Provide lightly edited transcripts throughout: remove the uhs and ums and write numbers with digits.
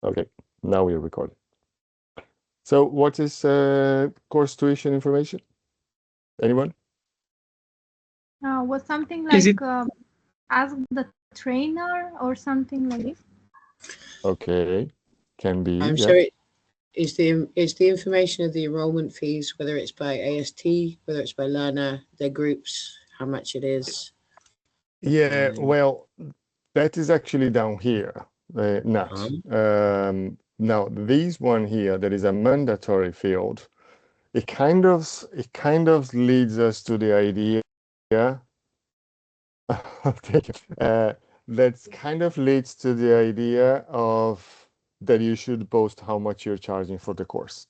Okay, now we're recording. So what is course tuition information? Anyone? Was something Is like it ask the trainer or something like this? Okay, can be, I'm yeah. sure it is the information of the enrollment fees, whether it's by AST, whether it's by learner, their groups, how much it is. Yeah, well, that is actually down here, not. Now, this one here, that is a mandatory field. It kind of leads us to the idea. Thank you. That kind of leads to the idea of that you should post how much you're charging for the course.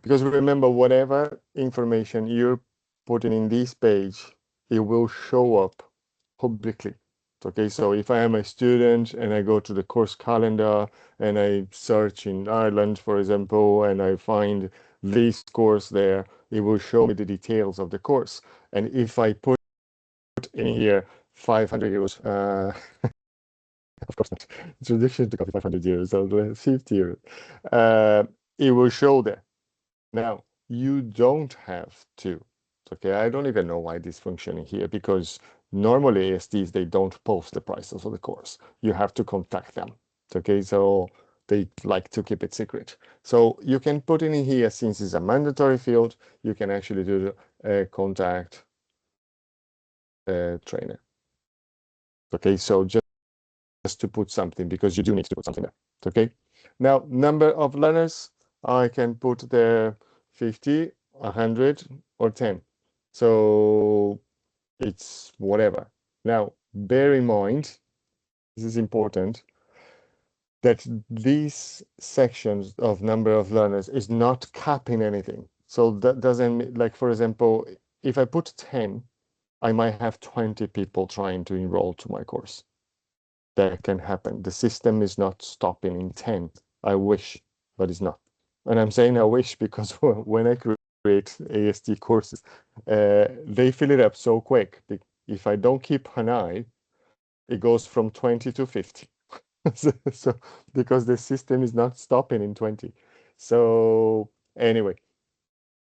Because remember, whatever information you're putting in this page, it will show up publicly. Okay, so if I am a student and I go to the course calendar and I search in Ireland, for example, and I find this course there, it will show me the details of the course. And if I put in here 500 euros, of course not, it's ridiculous to copy 500 euros, so 50 euros, it will show there. Now, you don't have to. Okay, I don't even know why this functioning here, because normally ASTs, they don't post the prices of the course. You have to contact them. Okay, so they like to keep it secret. So you can put it in here, since it's a mandatory field, you can actually do a contact trainer. Okay, so just to put something, because you do need to put something there. Okay, now number of learners, I can put there 50, 100, or 10. So it's whatever. Now, bear in mind, this is important, that these sections of number of learners is not capping anything. So that doesn't, like, for example, if I put 10, I might have 20 people trying to enroll to my course. That can happen. The system is not stopping in 10. I wish, but it's not. And I'm saying I wish because when I create AST courses, they fill it up so quick. If I don't keep an eye, it goes from 20 to 50. So because the system is not stopping in 20. So anyway,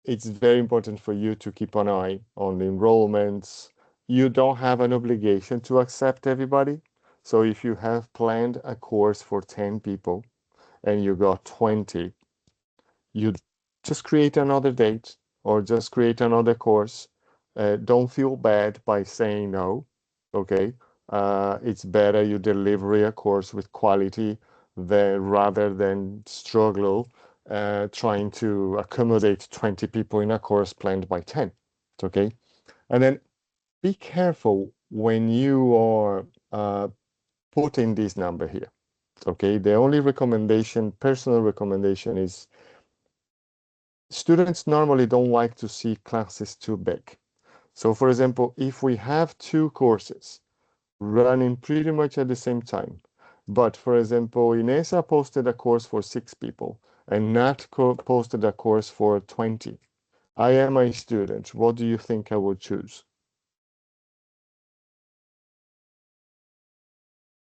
it's very important for you to keep an eye on the enrollments. You don't have an obligation to accept everybody. So if you have planned a course for 10 people and you got 20, you just create another date or just create another course. Don't feel bad by saying no, okay? It's better you deliver a course with quality rather than struggle trying to accommodate 20 people in a course planned by 10, okay? And then be careful when you are putting this number here, okay? The only recommendation, personal recommendation, is students normally don't like to see classes too big. So for example, if we have two courses running pretty much at the same time, but for example, Inesa posted a course for 6 people and Nat posted a course for 20. I am a student. What do you think I would choose?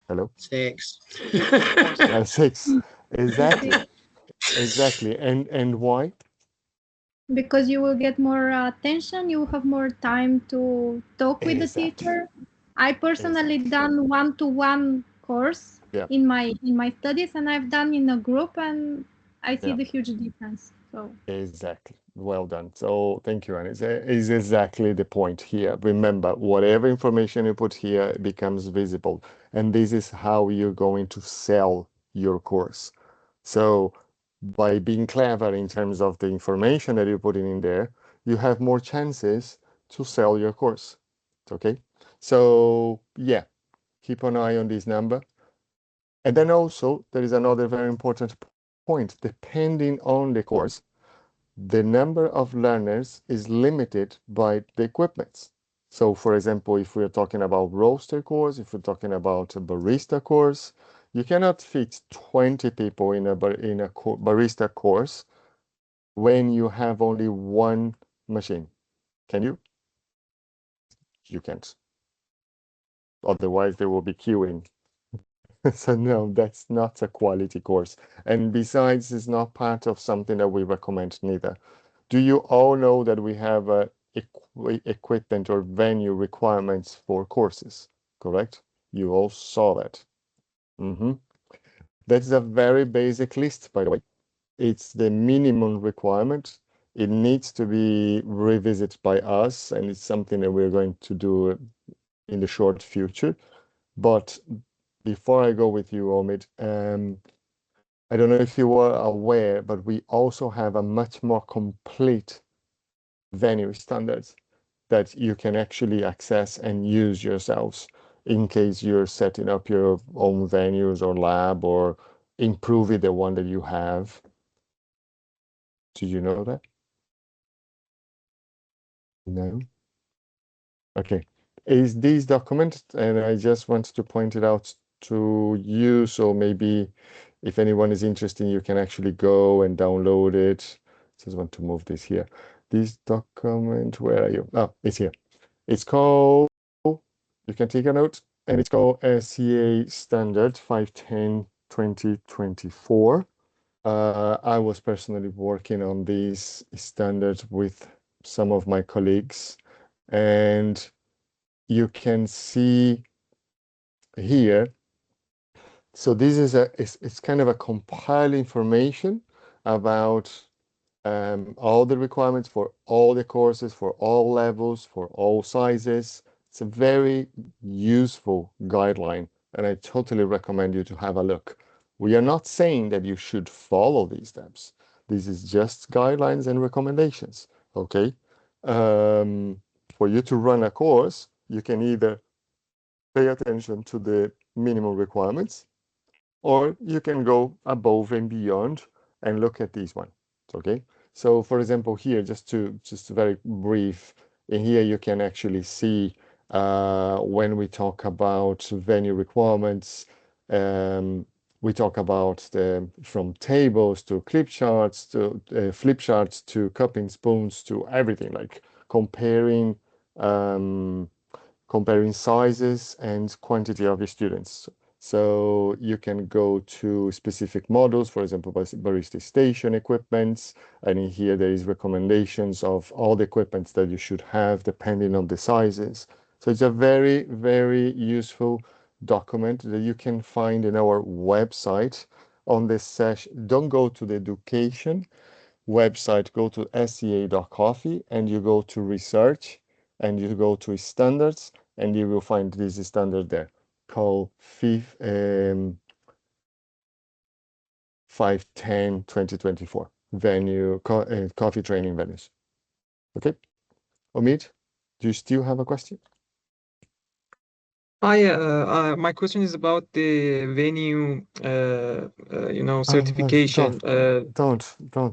Hello? 6. 6. Exactly. Exactly. And why? Because you will get more attention, you will have more time to talk with the Exactly. teacher. I personally Exactly. done one-to-one course Yeah. in my studies, and I've done in a group, and I see Yeah. the huge difference. So Exactly. Well done. So thank you, Anne. Is exactly the point here. Remember, whatever information you put here becomes visible. And this is how you're going to sell your course. So by being clever in terms of the information that you're putting in there, you have more chances to sell your course. Okay? So yeah, keep an eye on this number. And then also, there is another very important point. Depending on the course, the number of learners is limited by the equipment. So for example, if we're talking about roaster course, if we're talking about a barista course, you cannot fit 20 people in a barista course when you have only one machine. Can you? You can't. Otherwise, they will be queuing. So no, that's not a quality course. And besides, it's not part of something that we recommend neither. Do you all know that we have equipment or venue requirements for courses, correct? You all saw that. Mm-hmm. That's a very basic list, by the way. It's the minimum requirement. It needs to be revisited by us, and it's something that we're going to do in the short future. But before I go with you, Omid, I don't know if you were aware, but we also have a much more complete venue standards that you can actually access and use yourselves in case you're setting up your own venues or lab or improving the one that you have. Do you know that? No? Okay. Is this document, and I just want to point it out to you, so maybe if anyone is interested, you can actually go and download it. Just want to move this here. This document, where are you? Oh, it's here. It's called, you can take a note, and it's called SCA Standard 510 2024. I was personally working on these standards with some of my colleagues, and you can see here. So this is it's kind of a compiled information about all the requirements for all the courses, for all levels, for all sizes. It's a very useful guideline, and I totally recommend you to have a look. We are not saying that you should follow these steps. This is just guidelines and recommendations, okay? For you to run a course, you can either pay attention to the minimum requirements, or you can go above and beyond and look at these one. Okay. So for example, here, just very brief, in here you can actually see when we talk about venue requirements, we talk about from tables to clip charts to flip charts to cupping spoons to everything, like comparing um, comparing sizes and quantity of your students. So you can go to specific models, for example, barista station equipments, and in here there is recommendations of all the equipments that you should have depending on the sizes. So it's a very, very useful document that you can find in our website on this session. Don't go to the education website, go to sca.coffee and you go to research and you go to standards and you will find this standard there called 510 2024 venue coffee training venues. Okay, Omid, do you still have a question? My question is about the venue, certification. Don't, no,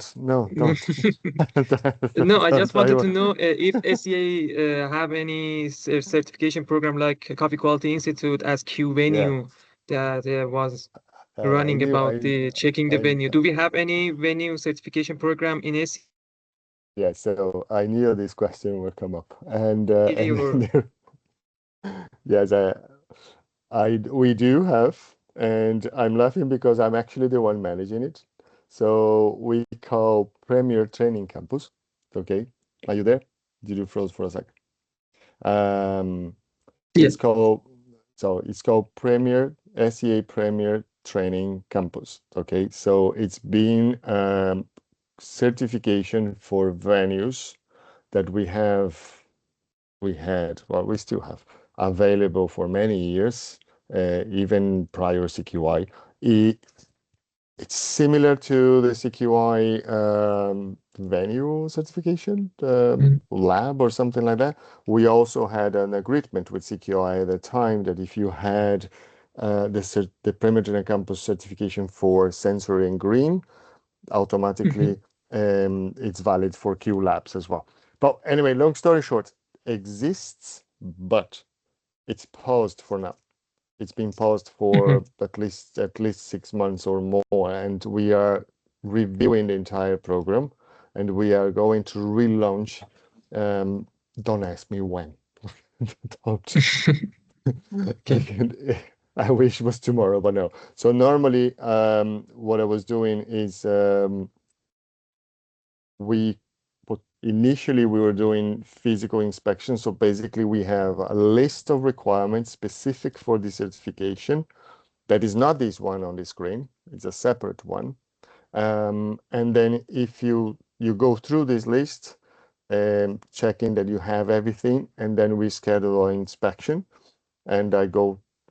don't. No, I just Don't. wanted to know if SEA have any certification program like Coffee Quality Institute as Q Yeah, venue that was I running knew, about the checking the I, venue. Do we have any venue certification program in yeah, so I knew this question would come up, SEA or yes, we do have, and I'm laughing because I'm actually the one managing it. So we call Premier Training Campus. Okay, are you there? Did you froze for a sec? Um, yeah? it's called it's called Premier SEA Premier Training Campus. Okay, so it's been certification for venues that we still have available for many years, even prior CQI. It's similar to the CQI venue certification Mm. lab or something like that. We also had an agreement with CQI at the time that if you had the Perimeter Campus certification for sensory and green, Mhm. automatically it's valid for Q labs as well. But anyway, long story short, exists, but it's paused for now. It's been paused for Mhm. at least 6 months or more, and we are reviewing the entire program, and we are going to relaunch. Don't ask me when. Don't. I Okay. can I wish it was tomorrow, but no. So normally, what I was doing is initially we were doing physical inspection. So basically, we have a list of requirements specific for the certification. That is not this one on the screen. It's a separate one. And then if you go through this list, checking that you have everything, and then we schedule an inspection, and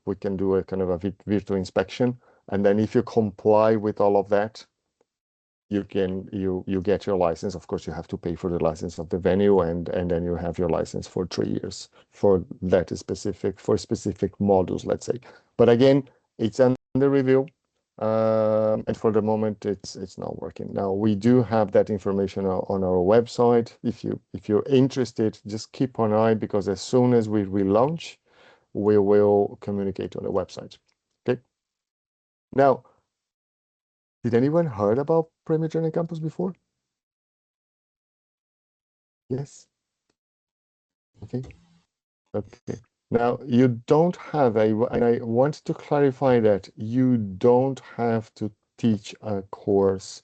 we can do a kind of a virtual inspection, and then if you comply with all of that, you get your license. Of course, you have to pay for the license of the venue, and then you have your license for 3 years for specific modules, let's say. But again, it's under review. And for the moment, it's not working. Now we do have that information on our website. If you're interested, just keep an eye, because as soon as we relaunch, we will communicate on the website. Okay. Now, did anyone heard about Premier Training Campus before? Yes. Okay. Okay. Now you don't have and I want to clarify that you don't have to teach a course,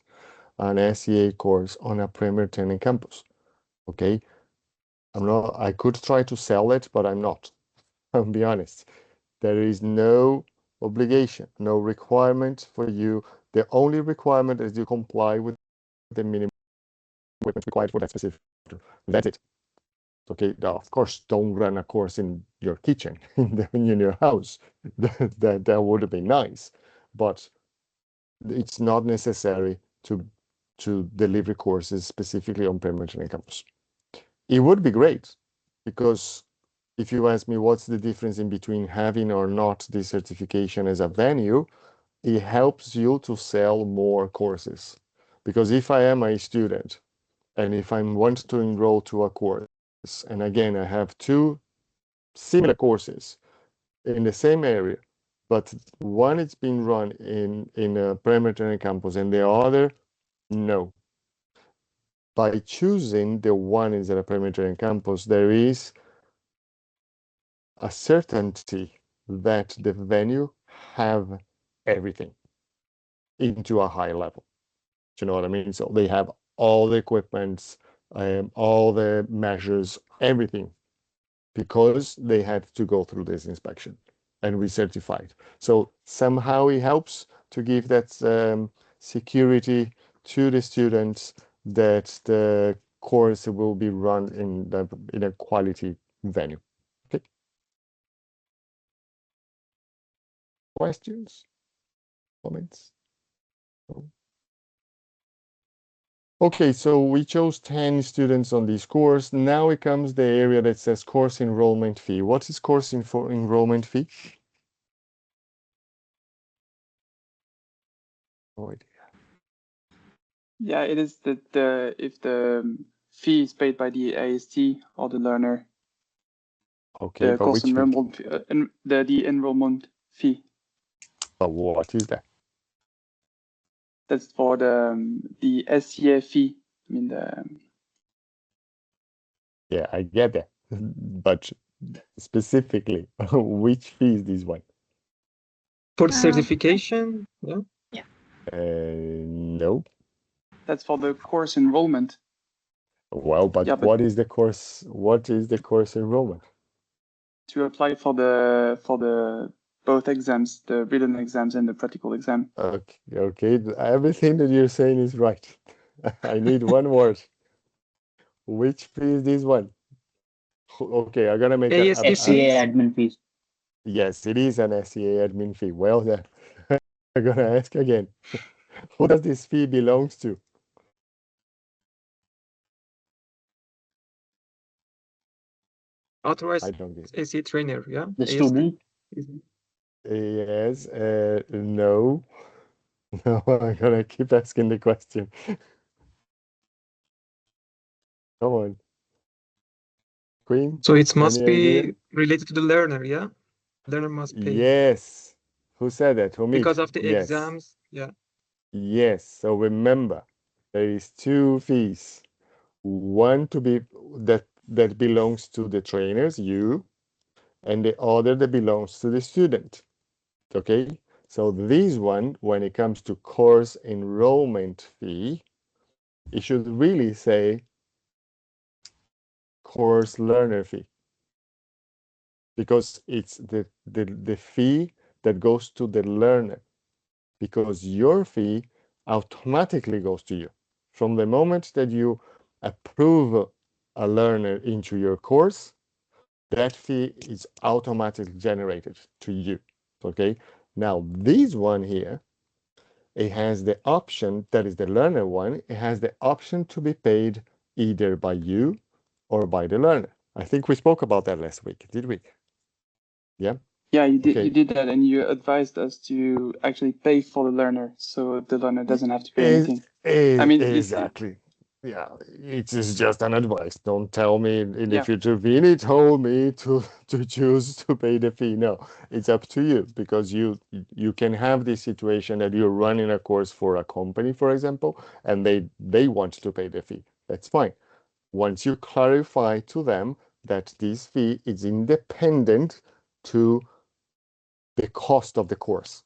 an SEA course on a Premier Training Campus. Okay. I could try to sell it, but I'm not. I'll be honest. There is no obligation, no requirement for you. The only requirement is you comply with the minimum equipment required for that specific. That's it. Okay, now, of course, don't run a course in your kitchen, in your house. That would have been nice, but it's not necessary to deliver courses specifically on Premier Training Campus. It would be great, because if you ask me what's the difference in between having or not this certification as a venue, it helps you to sell more courses. Because if I am a student and if I want to enroll to a course, and again, I have two similar courses in the same area, but one is being run in a Premier Training Campus and the other, no. By choosing the one in the Premier Training Campus, there is a certainty that the venue have everything into a high level. Do you know what I mean? So they have all the equipments, all the measures, everything, because they had to go through this inspection and recertified. So somehow it helps to give that security to the students that the course will be run in a quality venue. Okay. Questions? Comments? No? Okay, so we chose 10 students on this course. Now it comes the area that says course enrollment fee. What is course enrollment fee? No idea. Yeah, it is if the fee is paid by the AST or the learner. Okay, The but course which fee? enrollment the enrollment fee. But what is that? That's for the SCA fee. I mean Yeah, I get that. But specifically, which fee is this one? For the Uh, certification, yeah. No. that's for the course enrollment. Well, but Yeah, but what is the course? What is the course enrollment? to apply for the both exams, the written exams and the practical exam. Okay. Everything that you're saying is right. I need one word. Which fee is this one? Okay, I'm gonna make AST SCA fees. admin fees. Yes, it is an SCA admin fee. Well, then I'm gonna ask again. Who does this fee belongs to? I Authorized don't get it. AC trainer, yeah. The AST. student. Yes, no. No, I'm gonna keep asking the question. Come on. Queen, So it must any be idea? related to the learner, yeah. Learner must pay Yes. Who said that? Who because me? of the Yes. exams, yeah. Yes. So remember, there is two fees. One that belongs to the trainers, you, and the other that belongs to the student. Okay, so this one, when it comes to course enrollment fee, it should really say course learner fee, because it's the fee that goes to the learner, because your fee automatically goes to you. From the moment that you approve a learner into your course, that fee is automatically generated to you. Okay, now this one here, it has the option, that is the learner one, it has the option to be paid either by you or by the learner. I think we spoke about that last week, did we? Yeah. Yeah, you did. Okay. You did that, and you advised us to actually pay for the learner, so the learner doesn't have to pay anything. I mean, Exactly. Yeah, it is just an advice. Don't tell me in the yeah, future, Vinny told me to choose to pay the fee. No, it's up to you, because you can have this situation that you're running a course for a company, for example, and they want to pay the fee. That's fine. Once you clarify to them that this fee is independent to the cost of the course.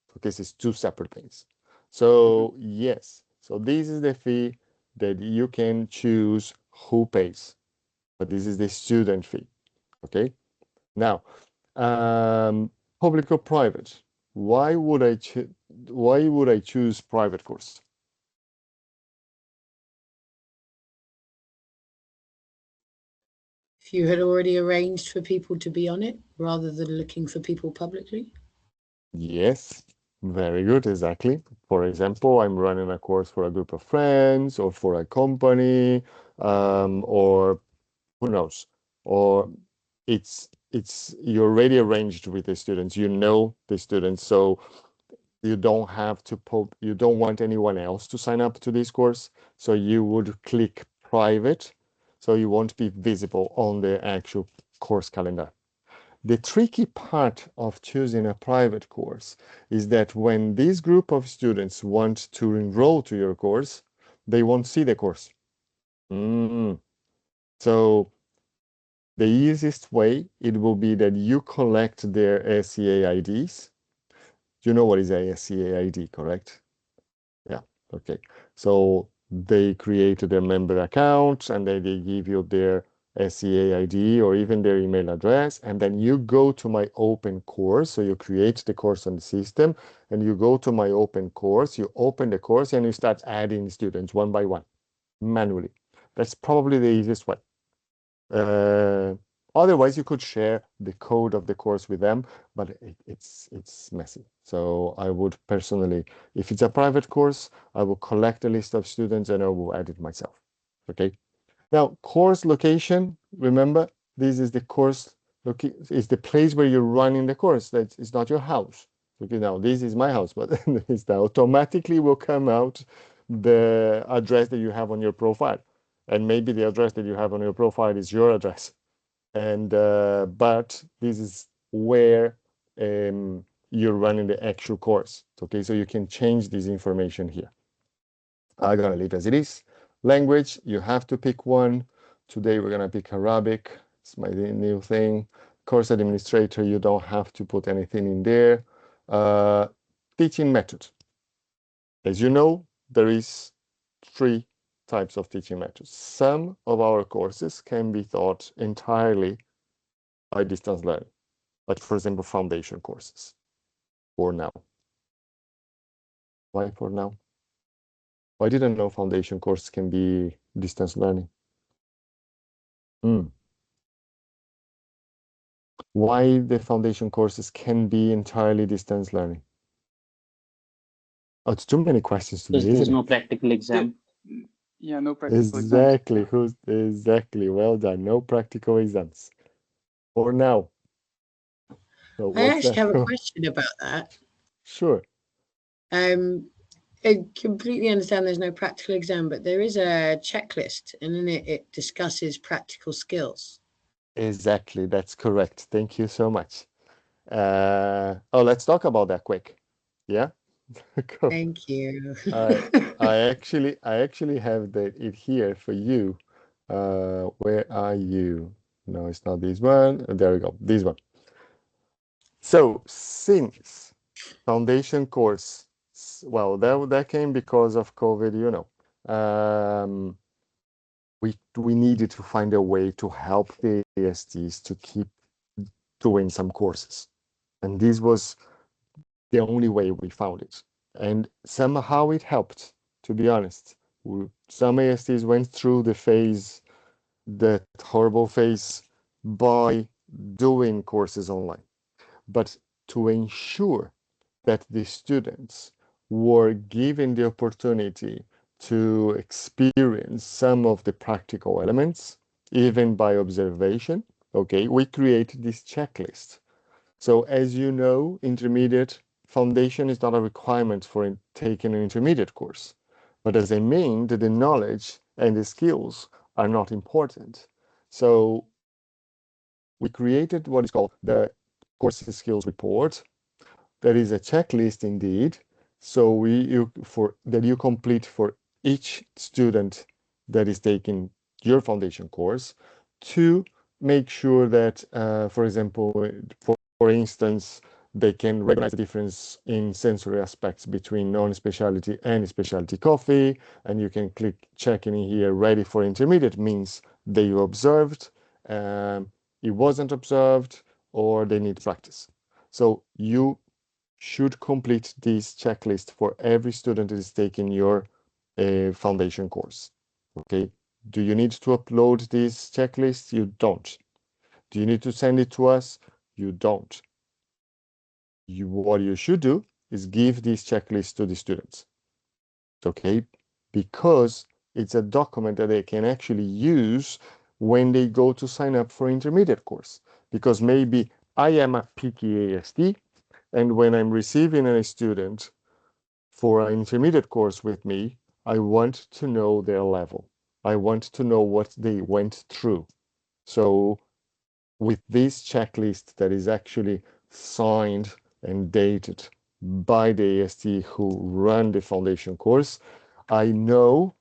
Okay, this is two separate things. So yes, so this is the fee that you can choose who pays, but this is the student fee. Okay, now public or private. Why would I choose private course? If you had already arranged for people to be on it rather than looking for people publicly. Yes, very good, exactly. For example, I'm running a course for a group of friends or for a company, or who knows, or it's you already arranged with the students, you know the students, so you don't have to you don't want anyone else to sign up to this course, so you would click private, so you won't be visible on the actual course calendar. The tricky part of choosing a private course is that when this group of students want to enroll to your course, they won't see the course. So the easiest way, it will be that you collect their SCA IDs. You know what is a SCA ID, correct? Yeah, okay. So they create their member account, and then they give you their SCA ID or even their email address, and then you go to my open course. So you create the course on the system, and you go to my open course, you open the course, and you start adding students one by one, manually. That's probably the easiest way. Otherwise, you could share the code of the course with them, but it's messy. So I would personally, if it's a private course, I will collect a list of students and I will add it myself. Okay. Now, course location, remember, this is the course, is the place where you're running the course. That is not your house. Okay, now this is my house, but this automatically will come out the address that you have on your profile. And maybe the address that you have on your profile is your address. And but this is where you're running the actual course. Okay, so you can change this information here. I'm gonna leave as it is. Language, you have to pick one. Today we're gonna pick Arabic. It's my new thing. Course administrator, you don't have to put anything in there. Teaching method. As you know, there is 3 types of teaching methods. Some of our courses can be taught entirely by distance learning, like for example, foundation courses. For now. Why for now? I didn't know foundation courses can be distance learning. Why the foundation courses can be entirely distance learning? Oh, it's too many questions Because today, there's isn't no it? practical exam. yeah, no practical exams. Exactly. Exactly. Well done. No practical exams. For now. So I what's actually that? have a question about that. Sure. I completely understand there's no practical exam, but there is a checklist, and in it discusses practical skills. Exactly. That's correct. Thank you so much. Let's talk about that quick. Yeah. Cool. Thank you. I actually have it here for you. Where are you? No, it's not this one. There we go. This one. So since foundation course, well, that came because of COVID, you know. We needed to find a way to help the ASTs to keep doing some courses. And this was the only way we found it. And somehow it helped, to be honest. Some ASTs went through the phase, that horrible phase, by doing courses online. But to ensure that the students were given the opportunity to experience some of the practical elements, even by observation, okay, we created this checklist. So as you know, intermediate foundation is not a requirement for taking an intermediate course, but does it mean that the knowledge and the skills are not important? So we created what is called the course skills report. That is a checklist indeed. So that you complete for each student that is taking your foundation course to make sure that, for example, for instance, they can recognize the difference in sensory aspects between non-specialty and specialty coffee. And you can click check in here, ready for intermediate means that you observed, it wasn't observed, or they need practice. So you should complete this checklist for every student that is taking your foundation course. Okay. Do you need to upload this checklist? You don't. Do you need to send it to us? You don't. What you should do is give this checklist to the students. Okay. Because it's a document that they can actually use when they go to sign up for intermediate course. Because maybe I am a PTASD, and when I'm receiving a student for an intermediate course with me, I want to know their level. I want to know what they went through. So with this checklist that is actually signed and dated by the AST who run the foundation course, I know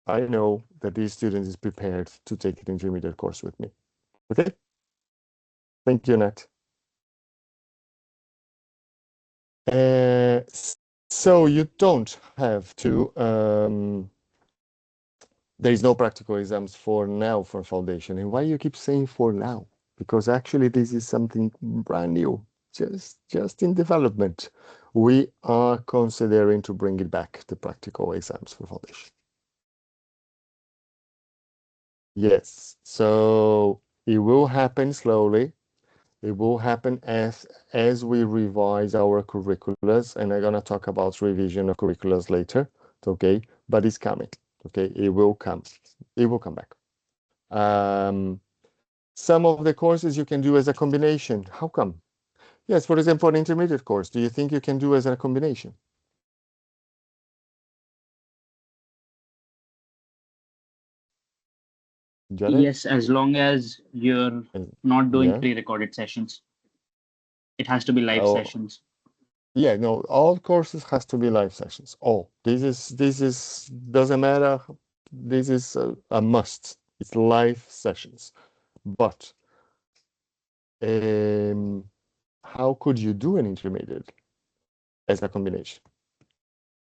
that this student is prepared to take an intermediate course with me. Okay? Thank you, Nat. So you don't have to, there is no practical exams for now for foundation. And why you keep saying for now? Because actually this is something brand new, just in development. We are considering to bring it back, the practical exams for foundation. Yes, so it will happen slowly. It will happen as we revise our curriculums, and I'm gonna talk about revision of curriculums later, okay? But it's coming, okay? It will come. It will come back. Some of the courses you can do as a combination. How come? Yes, for example, an intermediate course. Do you think you can do as a combination? Jared? Yes, as long as you're not doing Yeah. pre-recorded sessions. It has to be live Oh, sessions. yeah, no, all courses has to be live sessions. All. This is doesn't matter. This is a must. It's live sessions. But how could you do an intermediate as a combination?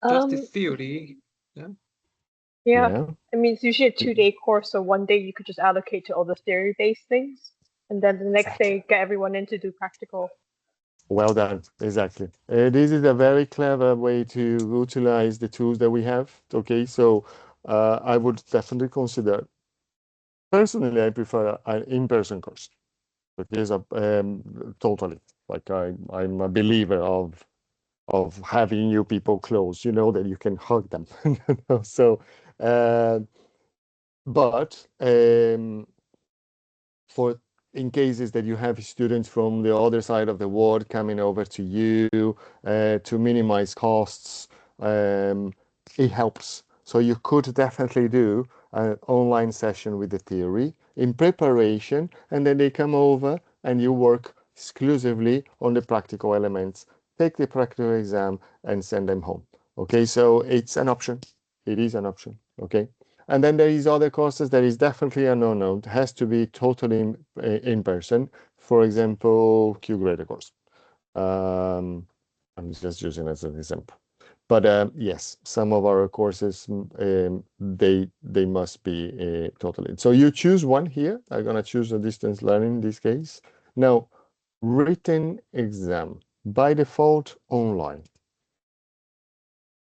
Just the theory. Yeah. Yeah. I mean, it's usually a 2-day course, so one day you could just allocate to all the theory-based things, and then the next day get everyone in to do practical. Well done. Exactly. This is a very clever way to utilize the tools that we have. Okay, so I would definitely consider. Personally, I prefer an in-person course. Because totally, like I'm a believer of having you people close. You know that you can hug them. So, but for in cases that you have students from the other side of the world coming over to you to minimize costs, it helps. So you could definitely do an online session with the theory in preparation, and then they come over and you work exclusively on the practical elements, take the practical exam and send them home. Okay, so it's an option. It is an option. Okay. And then there is other courses that is definitely a no-no. It has to be totally in person. For example, Q-grader course. I'm just using it as an example. But yes, some of our courses, they must be totally. So you choose one here. I'm gonna choose a distance learning in this case. Now, written exam by default online.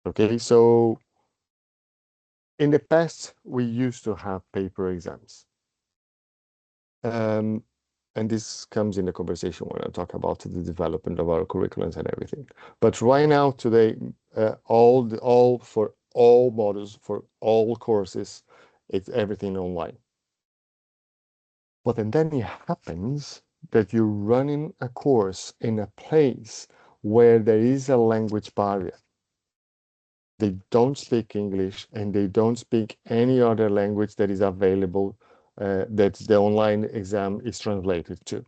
Okay, so in the past we used to have paper exams. And this comes in the conversation when I talk about the development of our curriculums and everything. But right now, today, all for all modules, for all courses, it's everything online. But then it happens that you're running a course in a place where there is a language barrier. They don't speak English and they don't speak any other language that is available that the online exam is translated to.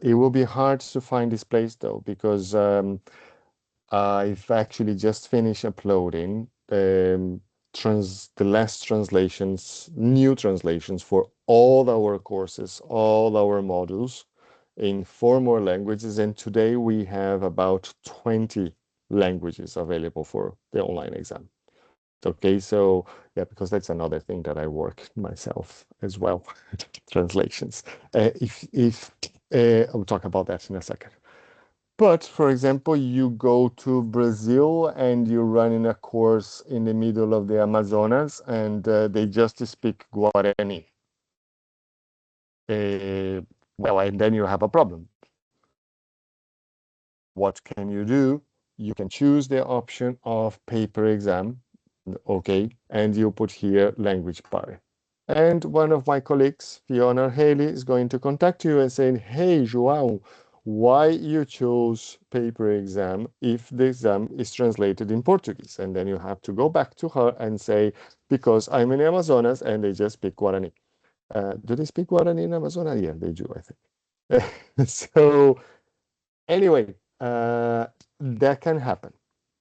It will be hard to find this place though, because I've actually just finished uploading the last translations, new translations for all our courses, all our modules in 4 more languages. And today we have about 20 languages available for the online exam. Okay, so yeah, because that's another thing that I work myself as well, translations. I'll talk about that in a second. But for example, you go to Brazil and you're running a course in the middle of the Amazonas and they just speak Guarani. Well, and then you have a problem. What can you do? You can choose the option of paper exam, okay, and you put here language barrier. And one of my colleagues, Fiona Haley, is going to contact you and say, hey, João, why you chose paper exam if the exam is translated in Portuguese? And then you have to go back to her and say, because I'm in Amazonas and they just speak Guarani. Do they speak Guarani in Amazonas? Yeah, they do, I think. So anyway, that can happen.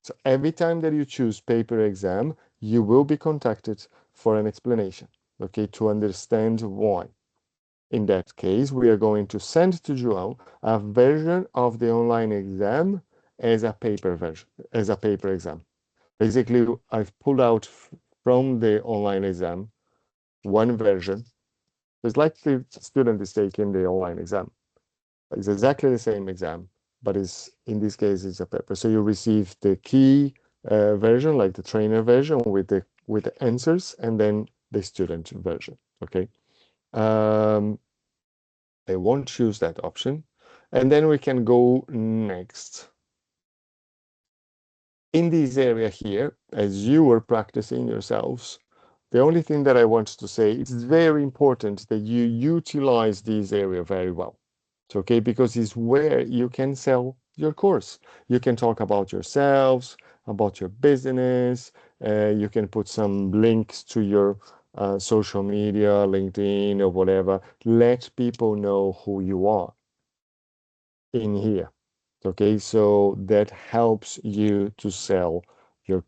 So every time that you choose paper exam, you will be contacted for an explanation, okay, to understand why. In that case, we are going to send to João a version of the online exam as a paper version, as a paper exam. Basically, I've pulled out from the online exam one version. It's like the student is taking the online exam. It's exactly the same exam, but it's in this case it's a paper. So you receive the key version, like the trainer version with the answers, and then the student version. Okay. I won't choose that option. And then we can go next. In this area here, as you were practicing yourselves, the only thing that I want to say, it's very important that you utilize this area very well. Okay, because it's where you can sell your course. You can talk about yourselves, about your business. You can put some links to your social media, LinkedIn or whatever. Let people know who you are in here. Okay, so that helps you to sell your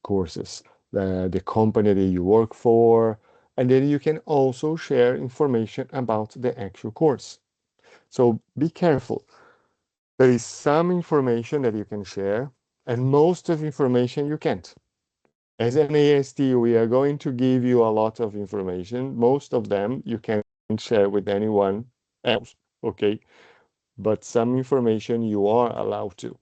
courses, the company that you work for, and then you can also share information about the actual course. So be careful. There is some information that you can share, and most of information you can't. As an AST, we are going to give you a lot of information. Most of them you can share with anyone else, okay? But some information you are allowed to.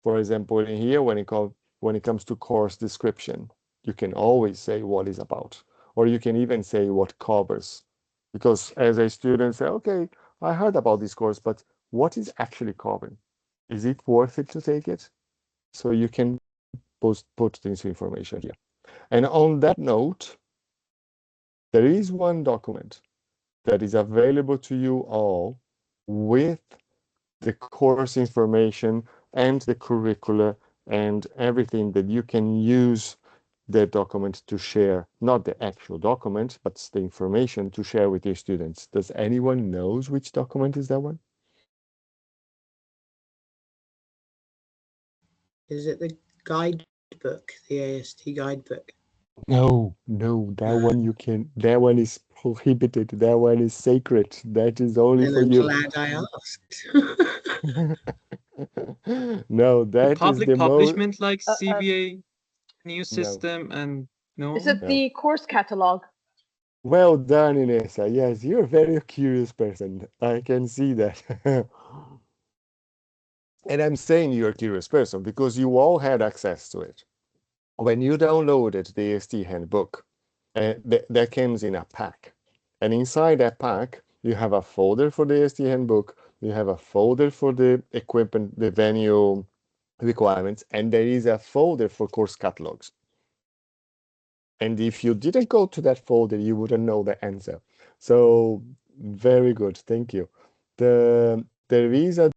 For example, in here, when it comes to course description, you can always say what it's about, or you can even say what covers. Because as a student say, okay, I heard about this course, but what is actually covering? Is it worth it to take it? So you can put this information here. And on that note, there is one document that is available to you all with the course information and the curricula and everything that you can use the document to share, not the actual document, but the information to share with your students. Does anyone knows which document is that one? Is it the guidebook, the AST guidebook? No, that one you can. That one is prohibited. That one is sacred. That is only And for I'm you. glad I asked. No, The that is public the most. publishment like CVA new No, system and Is no. it the course catalog? well done, Inessa. Yes, you're a very curious person. I can see that. And I'm saying you're a curious person because you all had access to it. When you downloaded the AST handbook, that comes in a pack. And inside that pack, you have a folder for the AST handbook, you have a folder for the equipment, the venue requirements, and there is a folder for course catalogs. And if you didn't go to that folder, you wouldn't know the answer. So very good, thank you. There is a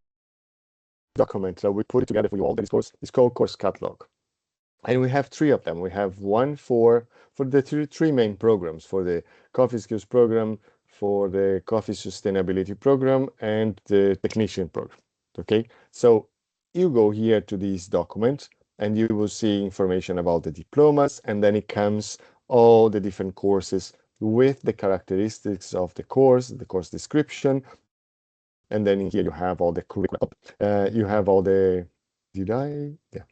document that we put it together for you all. That is course. It's called Course Catalog, and we have three of them. We have one for the three main programs: for the coffee skills program, for the coffee sustainability program, and the technician program. Okay, so you go here to this document and you will see information about the diplomas, and then it comes all the different courses with the characteristics of the course description, and then in here you have all the curricula. You have all the, did I? Yeah,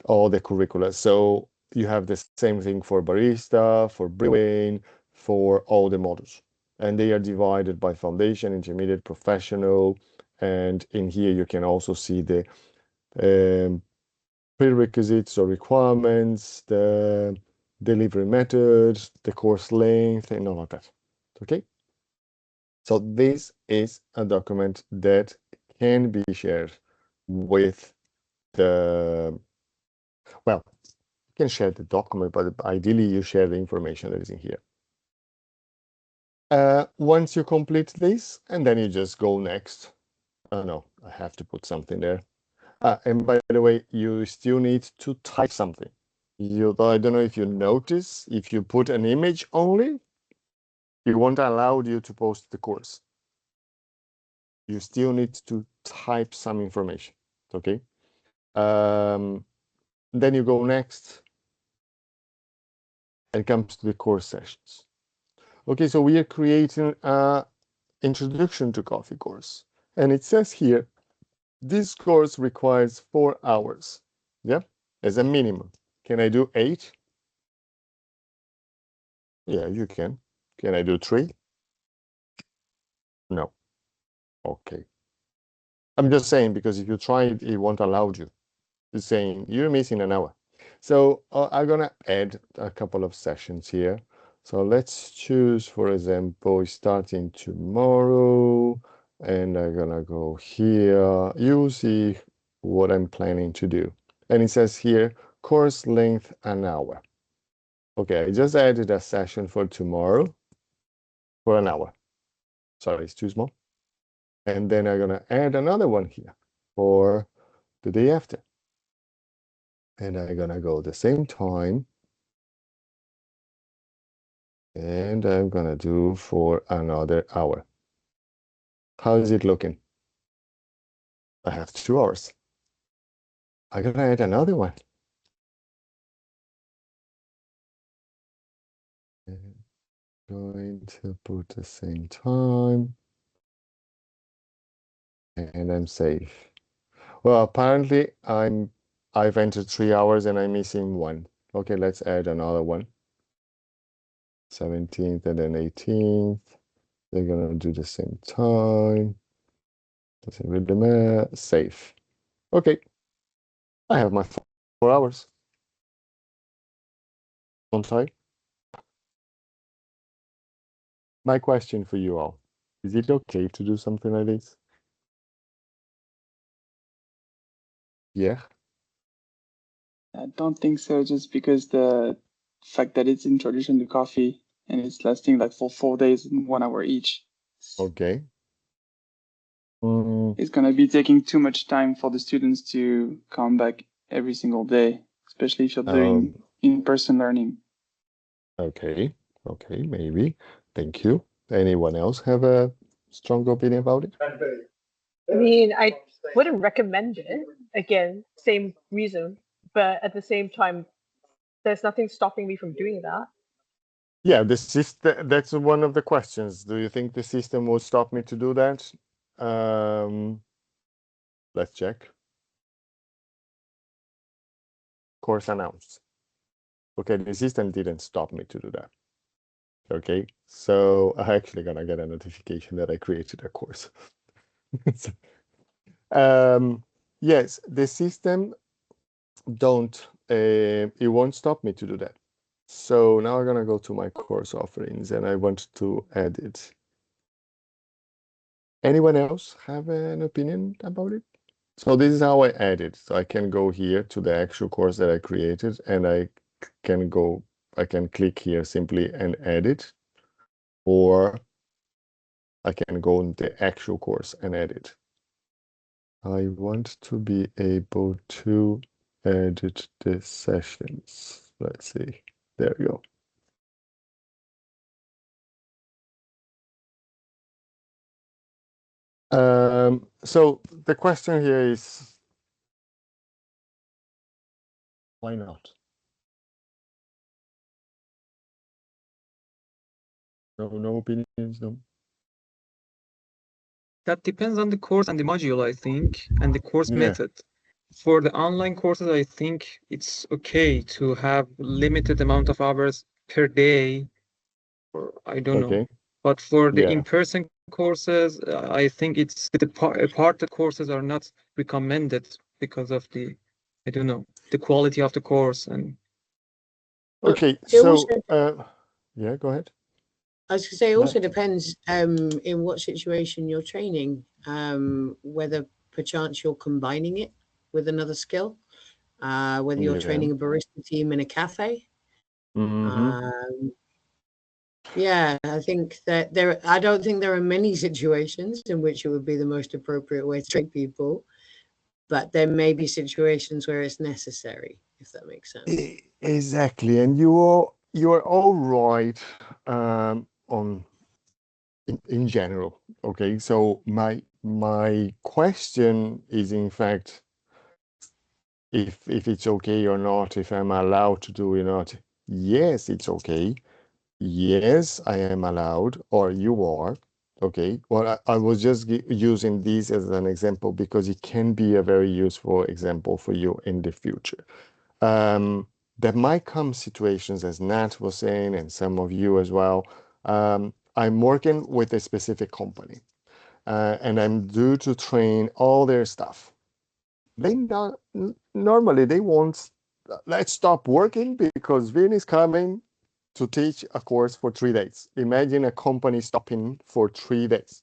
all the curricula. So you have the same thing for barista, for brewing, for all the modules. And they are divided by foundation, intermediate, professional. And in here you can also see the um, prerequisites or requirements, the delivery method, the course length, and all of that. Okay? So this is a document that can be shared with the, well, you can share the document, but ideally you share the information that is in here. Once you complete this, and then you just go next. Oh no, I have to put something there. And by the way, you still need to type something. I don't know if you notice, if you put an image only, it won't allow you to post the course. You still need to type some information, okay? Then you go next and comes to the course sessions. Okay, so we are creating a introduction to coffee course. And it says here, this course requires 4 hours. Yeah, as a minimum. Can I do 8? Yeah, you can. Can I do 3? No. Okay. I'm just saying because if you try it, it won't allow you. It's saying you're missing an hour. So I'm gonna add a couple of sessions here. So let's choose, for example, starting tomorrow, and I'm gonna go here. You see what I'm planning to do. And it says here, course length an hour. Okay, I just added a session for tomorrow for an hour. Sorry, it's too small. And then I'm gonna add another one here for the day after. And I'm gonna go the same time. And I'm gonna do for another hour. How is it looking? I have 2 hours. I'm gonna add another one. And going to put the same time. And I'm safe. Well, apparently I've entered 3 hours and I'm missing one. Okay, let's add another one. 17th and then 18th. They're gonna do the same time. Doesn't really matter. Safe. Okay. I have my 4 hours. On time. My question for you all, is it okay to do something like this? Yeah. I don't think so, just because the fact that it's introduction to coffee and it's lasting like for 4 days and 1 hour each. Okay. It's gonna be taking too much time for the students to come back every single day, especially if you're doing in-person learning. Okay. Okay, maybe. Thank you. Anyone else have a strong opinion about it? I mean, I wouldn't recommend it. Again, same reason, but at the same time, there's nothing stopping me from doing that. Yeah, the system, that's one of the questions. Do you think the system will stop me to do that? Let's check. Course announced. Okay, the system didn't stop me to do that. Okay, so I'm actually gonna get a notification that I created a course. Yes, the system it won't stop me to do that. So now I'm gonna go to my course offerings and I want to add it. Anyone else have an opinion about it? So this is how I add it. So I can go here to the actual course that I created and I can click here simply and edit, or I can go in the actual course and edit. I want to be able to edit the sessions. Let's see. There you go. So the question here is, why not? No opinions, no. That depends on the course and the module, I think, and the course Yeah. method. For the online courses, I think it's okay to have limited amount of hours per day, or I don't know. Okay. But for the Yeah. in-person courses, I think it's the part courses are not recommended because of the, I don't know, the quality of the course and. Okay, It so also, yeah, go ahead. I was going to say, it No. also depends in what situation you're training, whether perchance you're combining it with another skill, whether you're Yeah. training a barista team in a cafe. Mm-hmm. Yeah, I think that I don't think there are many situations in which it would be the most appropriate way to train people, but there may be situations where it's necessary, if that makes sense. Exactly, and you're all right on in general. Okay, so my question is in fact if it's okay or not, if I'm allowed to do it or not. Yes, it's okay. Yes, I am allowed, or you are. Okay. Well, I was just using this as an example because it can be a very useful example for you in the future. There might come situations, as Nat was saying, and some of you as well. I'm working with a specific company, and I'm due to train all their staff. They not normally they won't. Let's stop working because Vin is coming to teach a course for 3 days. Imagine a company stopping for 3 days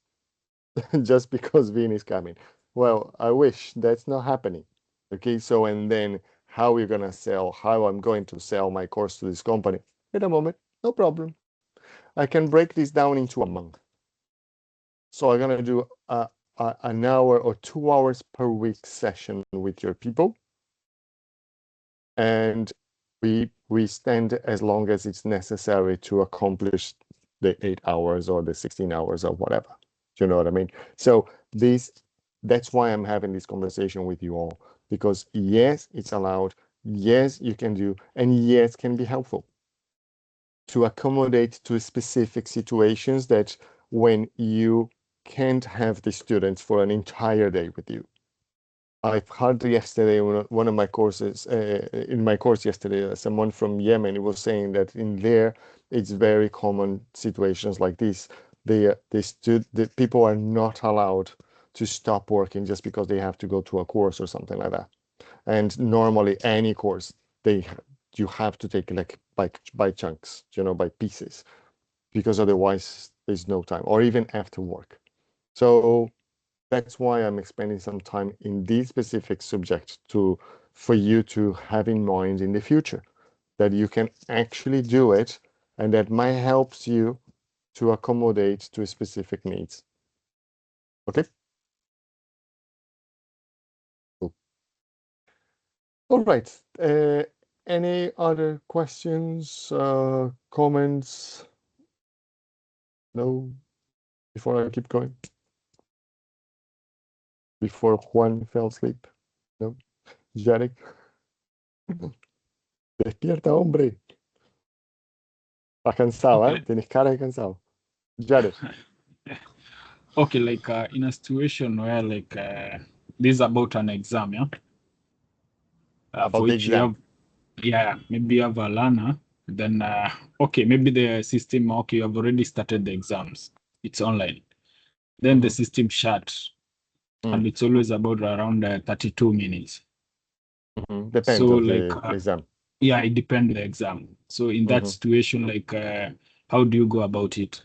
just because Vin is coming. Well, I wish that's not happening. Okay, so and then how we're gonna sell, how I'm going to sell my course to this company. Wait a moment, no problem. I can break this down into a month. So I'm gonna do an hour or 2 hours per week session with your people, and we stand as long as it's necessary to accomplish the 8 hours or the 16 hours or whatever. Do you know what I mean? So that's why I'm having this conversation with you all, because yes, it's allowed, yes, you can do, and yes, can be helpful to accommodate to specific situations that when you can't have the students for an entire day with you. I've heard yesterday one of my courses in my course yesterday, someone from Yemen was saying that in there it's very common situations like this. The people are not allowed to stop working just because they have to go to a course or something like that. And normally any course you have to take like by chunks, by pieces, because otherwise there's no time, or even after work. So that's why I'm spending some time in this specific subject for you to have in mind in the future that you can actually do it, and that might helps you to accommodate to specific needs. Okay. Cool. All right. Any other questions, comments? No, before I keep going. Before Juan fell asleep. No, Jarek. Despierta, hombre. Estás cansado, Okay. ¿eh? Tienes cara de cansado. Jared. Okay, like in a situation where like this is about an exam, yeah. About For the which you exam. have, yeah, maybe you have a learner, then okay, maybe the system, okay, you have already started the exams. It's online. Then the system shut, and it's always about around 32 minutes. Depends So of like the exam. yeah, it depends the exam. So in that situation, like how do you go about it?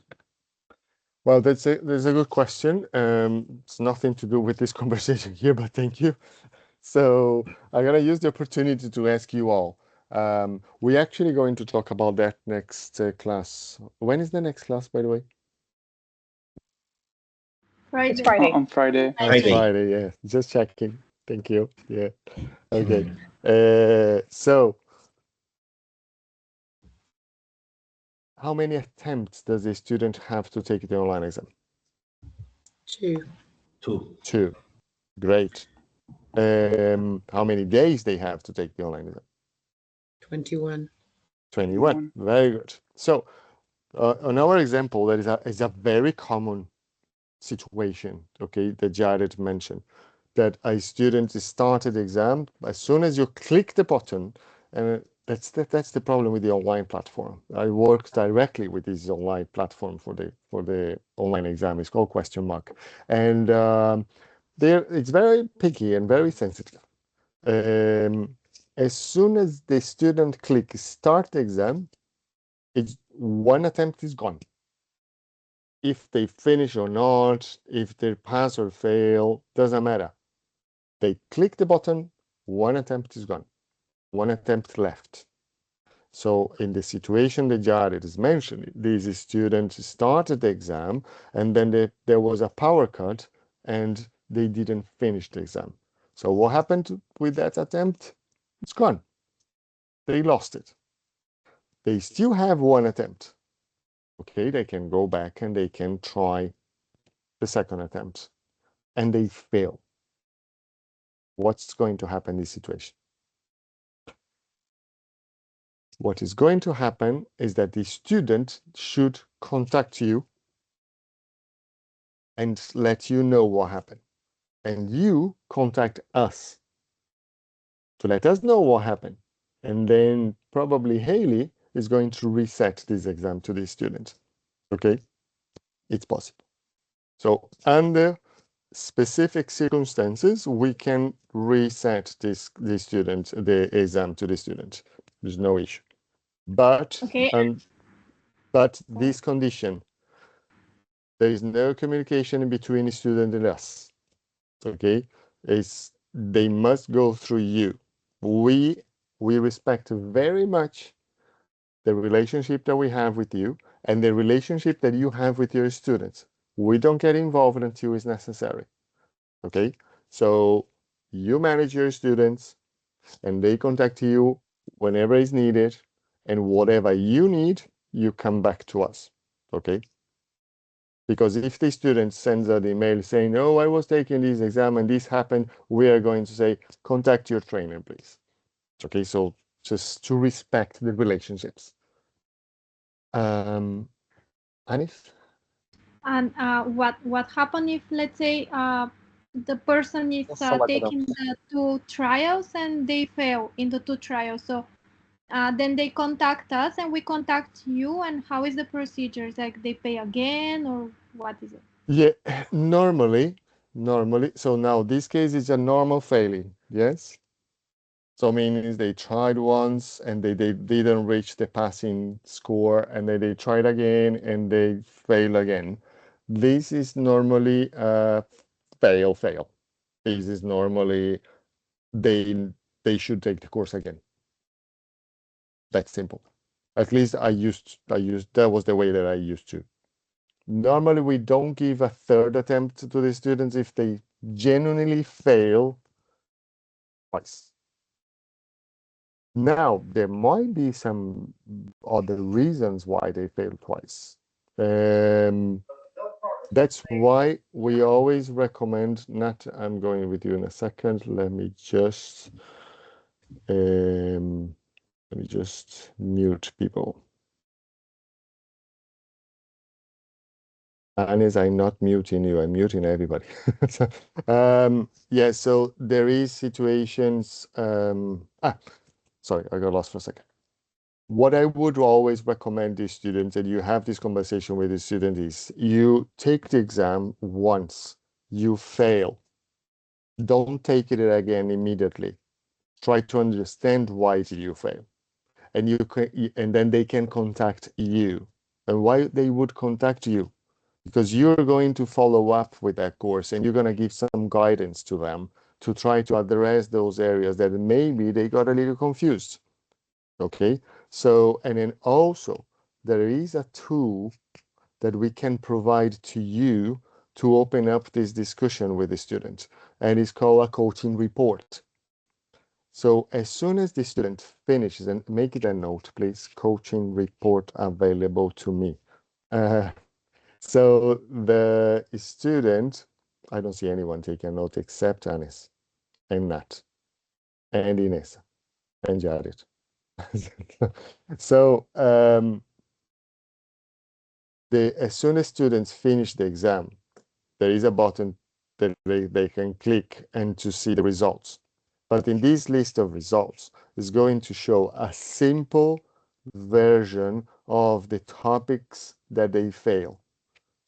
Well, that's a good question. It's nothing to do with this conversation here, but thank you. So I'm gonna use the opportunity to ask you all. We're actually going to talk about that next class. When is the next class, by the way? Friday. It's Friday. On Friday. On Friday, yeah. Just checking. Thank you. Yeah. Okay. So how many attempts does a student have to take the online exam? 2. 2. Great. How many days they have to take the online exam? 21. 21. Very good. So on our example, that is a very common situation, okay, that Jared mentioned, that a student started the exam as soon as you click the button, and that's the problem with the online platform. I work directly with this online platform for the online exam. It's called Question Mark, and it's very picky and very sensitive. As soon as the student clicks start the exam, it's one attempt is gone. If they finish or not, if they pass or fail, doesn't matter. They click the button, one attempt is gone, one attempt left. So in the situation that Jared is mentioning, these students started the exam and then there was a power cut and they didn't finish the exam. So what happened with that attempt? It's gone. They lost it. They still have one attempt. Okay, they can go back and they can try the second attempt and they fail. What's going to happen in this situation? What is going to happen is that the student should contact you and let you know what happened. And you contact us to let us know what happened. And then probably Haley is going to reset this exam to the student. Okay? It's possible. So under specific circumstances, we can reset the student, the exam to the student. There's no issue. But Okay. but this condition, there is no communication between the student and us. Okay, they must go through you. We respect very much the relationship that we have with you and the relationship that you have with your students. We don't get involved until it's necessary. Okay, so you manage your students and they contact you whenever is needed, and whatever you need, you come back to us. Okay. Because if the student sends an email saying, oh, I was taking this exam and this happened, we are going to say, contact your trainer, please. Okay, so just to respect the relationships. Anis? And what happened if, let's say, the person is taking the 2 trials and they fail in the 2 trials? So then they contact us and we contact you. And how is the procedure? Like they pay again or what is it? Yeah, normally. So now this case is a normal failing, yes? So means they tried once and they didn't reach the passing score and then they tried again and they fail again. This is normally fail. This is normally they should take the course again. That's simple. At least I used that was the way that I used to. Normally we don't give a third attempt to the students if they genuinely fail twice. Now, there might be some other reasons why they fail twice. That's why we always recommend, not, I'm going with you in a second. Let me just Let me just mute people. Anis, I'm not muting you, I'm muting everybody. Yeah, so there is situations, sorry, I got lost for a second. What I would always recommend to students, and you have this conversation with the student, is you take the exam once, you fail. Don't take it again immediately. Try to understand why did you fail. And then they can contact you. And why they would contact you? Because you're going to follow up with that course and you're going to give some guidance to them to try to address those areas that maybe they got a little confused. Okay, so, and then also there is a tool that we can provide to you to open up this discussion with the student, and it's called a coaching report. So as soon as the student finishes, and make it a note, please, coaching report available to me. So the student, I don't see anyone taking a note except Anis and Nat and Ines and Jared. So as soon as students finish the exam, there is a button that they can click and to see the results. But in this list of results is going to show a simple version of the topics that they fail.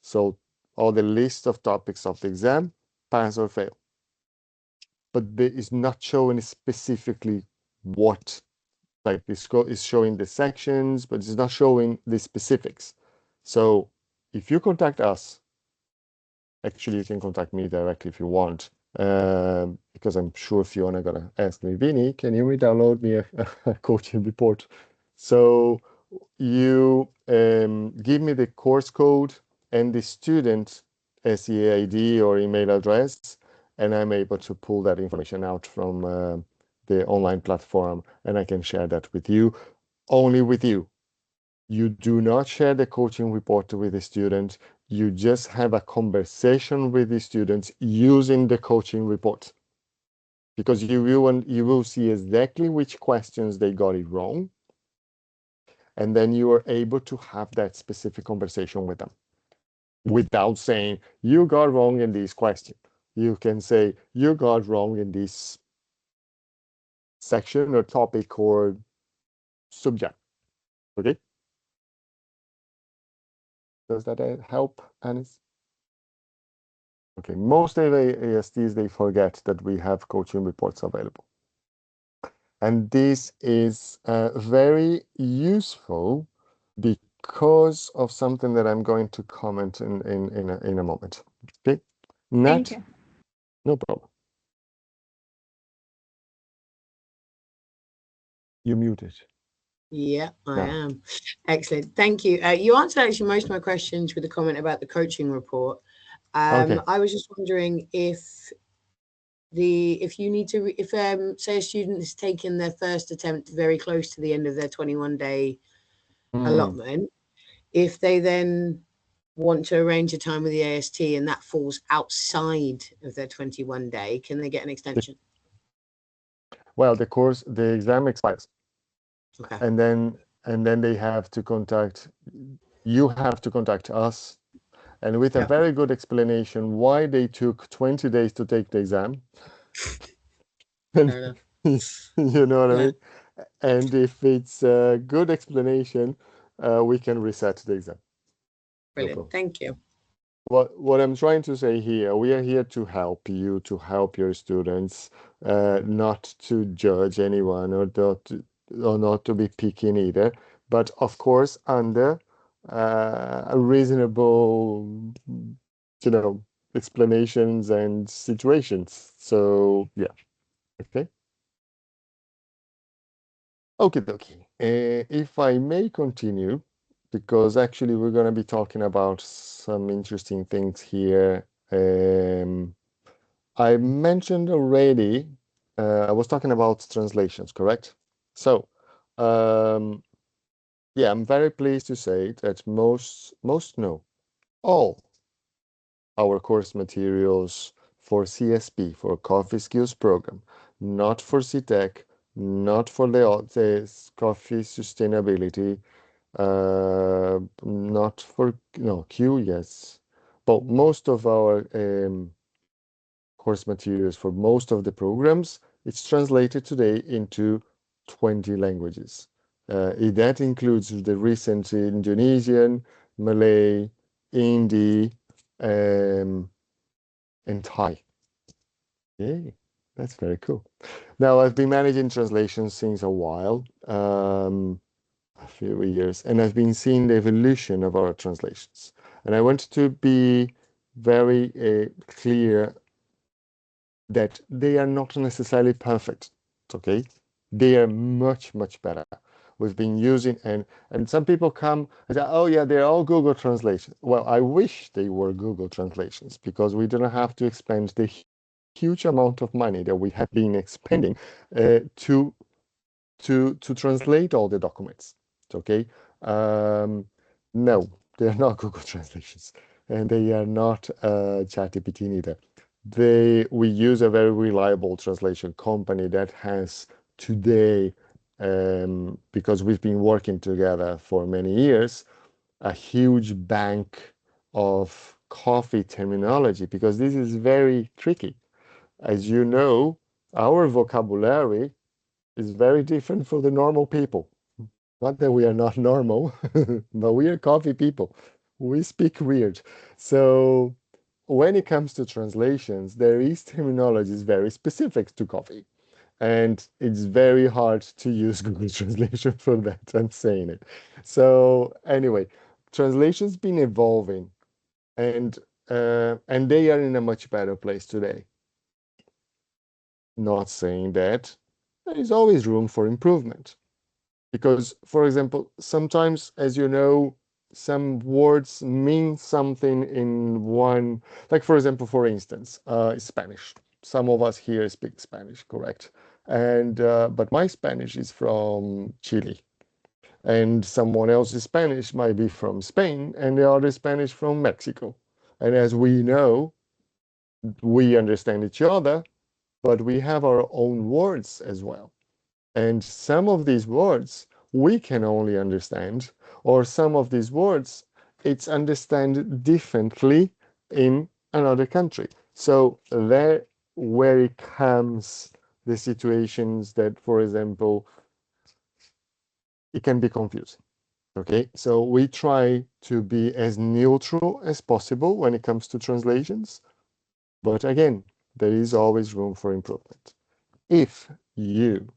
So all the list of topics of the exam, pass or fail. But there is not showing specifically what, like this is showing the sections, but it's not showing the specifics. So if you contact us, actually you can contact me directly if you want, because I'm sure Fiona gonna ask me, Vinny, can you download me a coaching report? So you give me the course code and the student SEAID or email address, and I'm able to pull that information out from the online platform, and I can share that with you, only with you. You do not share the coaching report with the student. You just have a conversation with the students using the coaching report, because you will see exactly which questions they got it wrong, and then you are able to have that specific conversation with them without saying you got wrong in this question. You can say you got wrong in this section or topic or subject. Okay, does that help, Anis? Okay, most of the ASTs, they forget that we have coaching reports available. And this is very useful because of something that I'm going to comment in a moment. Okay, Nat? Thank you. No problem. You're muted. Yeah, I am. Excellent. Thank you. You answered actually most of my questions with the comment about the coaching report. Okay. I was just wondering if you need to, if say a student has taken their first attempt very close to the end of their 21-day allotment, if they then want to arrange a time with the AST and that falls outside of their 21-day, can they get an extension? Well, the exam expires. Okay. And then they have to contact, you have to contact us, and with a very good explanation why they took 20 days to take the exam. Fair enough. You know what I mean? And if it's a good explanation, we can reset the exam. Brilliant. No, thank you. What I'm trying to say here, we are here to help you, to help your students, not to judge anyone or not to be picking either, but of course under a reasonable, explanations and situations. So yeah, okay. Okay, dokie. If I may continue, because actually we're going to be talking about some interesting things here. I mentioned already, I was talking about translations, correct? So, yeah, I'm very pleased to say that most no, all our course materials for CSP, for Coffee Skills Program, not for CTEC, not for the coffee sustainability, not for, Q, yes. But most of our course materials for most of the programs, it's translated today into 20 languages. That includes the recent Indonesian, Malay, Hindi, and Thai. Yay, that's very cool. Now, I've been managing translations since a while, a few years, and I've been seeing the evolution of our translations. And I want to be very clear that they are not necessarily perfect, okay? They are much, much better. We've been using, and some people come and say, oh yeah, they're all Google translations. Well, I wish they were Google translations because we don't have to expend the huge amount of money that we have been expending to translate all the documents, okay? No, they're not Google translations, and they are not ChatGPT neither. We use a very reliable translation company that has today, because we've been working together for many years, a huge bank of coffee terminology, because this is very tricky. As you know, our vocabulary is very different for the normal people. Not that we are not normal, but we are coffee people. We speak weird. So when it comes to translations, there is terminologies very specific to coffee. And it's very hard to use Google Translation for that. I'm saying it. So anyway, translation's been evolving, and they are in a much better place today. Not saying that there is always room for improvement. Because, for example, sometimes, as you know, some words mean something in one, like for example, for instance, Spanish. Some of us here speak Spanish, correct? And but my Spanish is from Chile, and someone else's Spanish might be from Spain, and the other Spanish from Mexico. And as we know, we understand each other, but we have our own words as well. And some of these words we can only understand, or some of these words it's understood differently in another country. So there where it comes the situations that, for example, it can be confusing. Okay, so we try to be as neutral as possible when it comes to translations, but again, there is always room for improvement. If you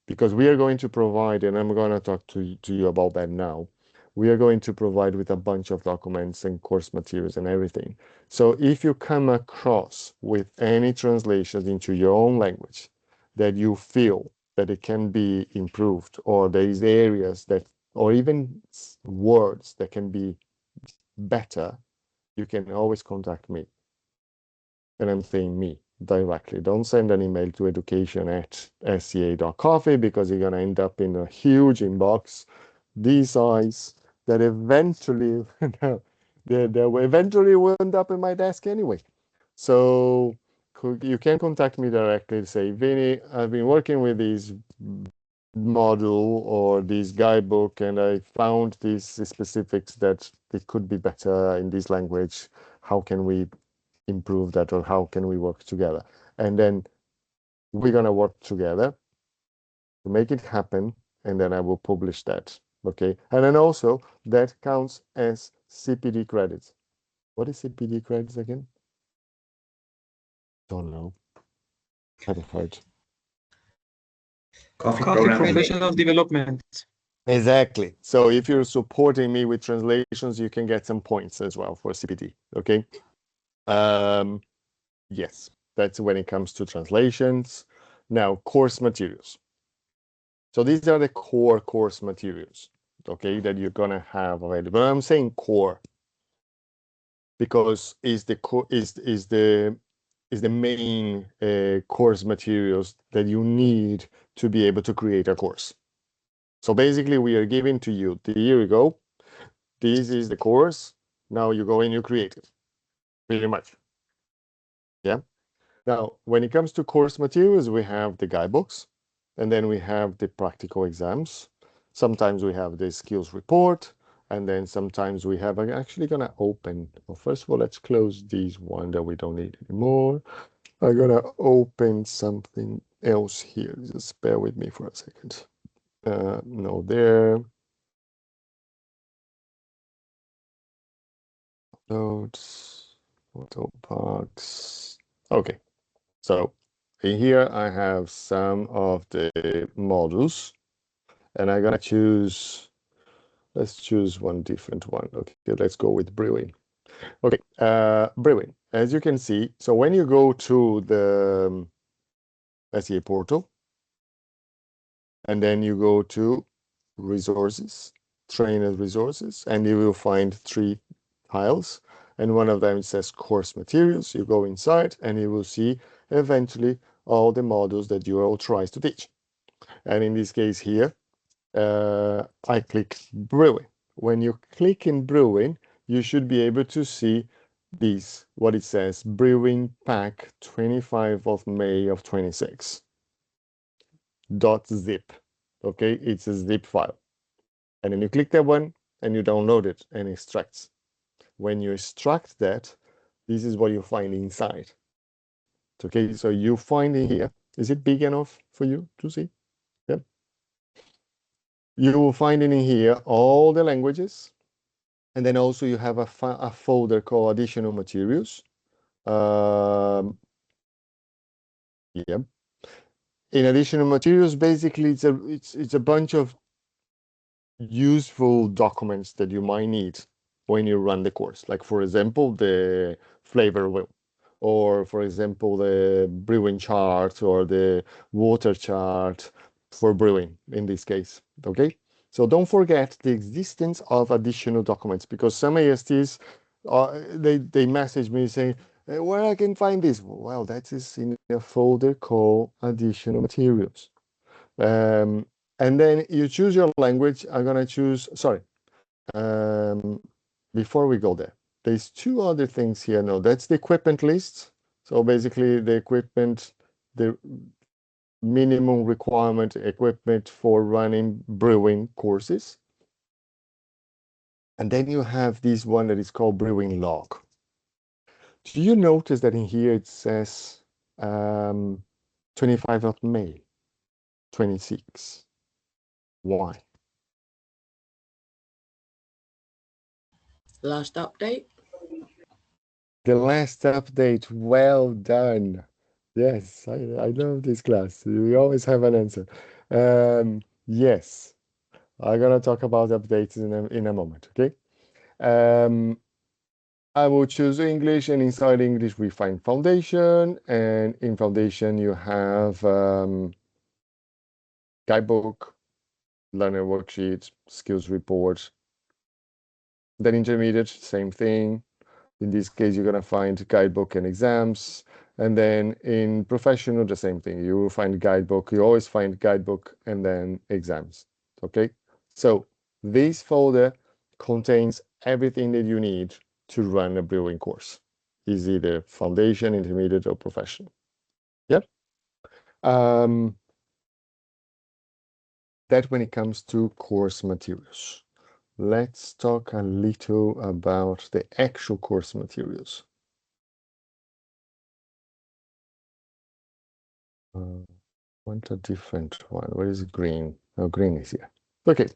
because we are going to provide, and I'm going to talk to you about that now. We are going to provide with a bunch of documents and course materials and everything. So if you come across with any translations into your own language that you feel that it can be improved, or there is areas that, or even words that can be better, you can always contact me. And I'm saying me directly. Don't send an email to education@sca.coffee because you're going to end up in a huge inbox this size that eventually they will eventually end up in my desk anyway. So you can contact me directly and say, Vinny, I've been working with this model or this guidebook, and I found these specifics that it could be better in this language. How can we improve that, or how can we work together? And then we're going to work together to make it happen, and then I will publish that. Okay, and then also that counts as CPD credits. What is CPD credits again? Don't know. Haven't heard. Coffee professional development. Exactly. So if you're supporting me with translations, you can get some points as well for CPD. Okay. Yes, that's when it comes to translations. Now, course materials. So these are the core course materials, okay, that you're gonna have available. I'm saying core because is the main course materials that you need to be able to create a course. So basically, we are giving to you, here you go. This is the course. Now you go and you create it, pretty much. Yeah. Now, when it comes to course materials, we have the guidebooks. and then we have the practical exams. Sometimes we have the skills report, and then sometimes we have, I'm actually gonna open, well, first of all, let's close this one that we don't need anymore. I'm gonna open something else here. Just bear with me for a second. No, there. Notes, photo box. Okay, so in here I have some of the modules, and I'm gonna choose, let's choose one different one. Okay, let's go with brewing. Okay, brewing. As you can see, so when you go to the SEA portal, and then you go to resources, trainer resources, and you will find 3 tiles. And one of them says course materials. You go inside and you will see eventually all the modules that you are authorized to teach. And in this case here, I click brewing. When you click in brewing, you should be able to see this, what it says, brewing pack 25 of May of 26. .zip. Okay, it's a zip file. And then you click that one and you download it and extracts. When you extract that, this is what you find inside. Okay, so you find in here, is it big enough for you to see? Yeah. You will find in here all the languages. And then also you have a folder called additional materials. Yeah. In additional materials, basically it's a bunch of useful documents that you might need when you run the course. Like for example, the flavor wheel, or for example, the brewing chart or the water chart for brewing in this case, okay? So don't forget the existence of additional documents, because some ASTs, they message me saying, where I can find this? Well, that is in a folder called additional materials. And then you choose your language. I'm gonna choose, sorry, before we go there, there's 2 other things here. No, that's the equipment list. So basically the equipment, the minimum requirement equipment for running brewing courses. And then you have this one that is called brewing log. Do you notice that in here it says 25 of May, 26? Why? Last update. The last update, well done. Yes, I love this class. We always have an answer. Yes, I'm gonna talk about updates in a moment, okay? I will choose English, and inside English we find foundation, and in foundation you have guidebook, learner worksheets, skills report. Then intermediate, same thing. In this case, you're going to find guidebook and exams. And then in professional, the same thing. You will find guidebook. You always find guidebook and then exams. Okay. So this folder contains everything that you need to run a brewing course. Is either foundation, intermediate, or professional. Yep. That when it comes to course materials. Let's talk a little about the actual course materials. Want a different one. Where is green? Oh, green is here. Okay,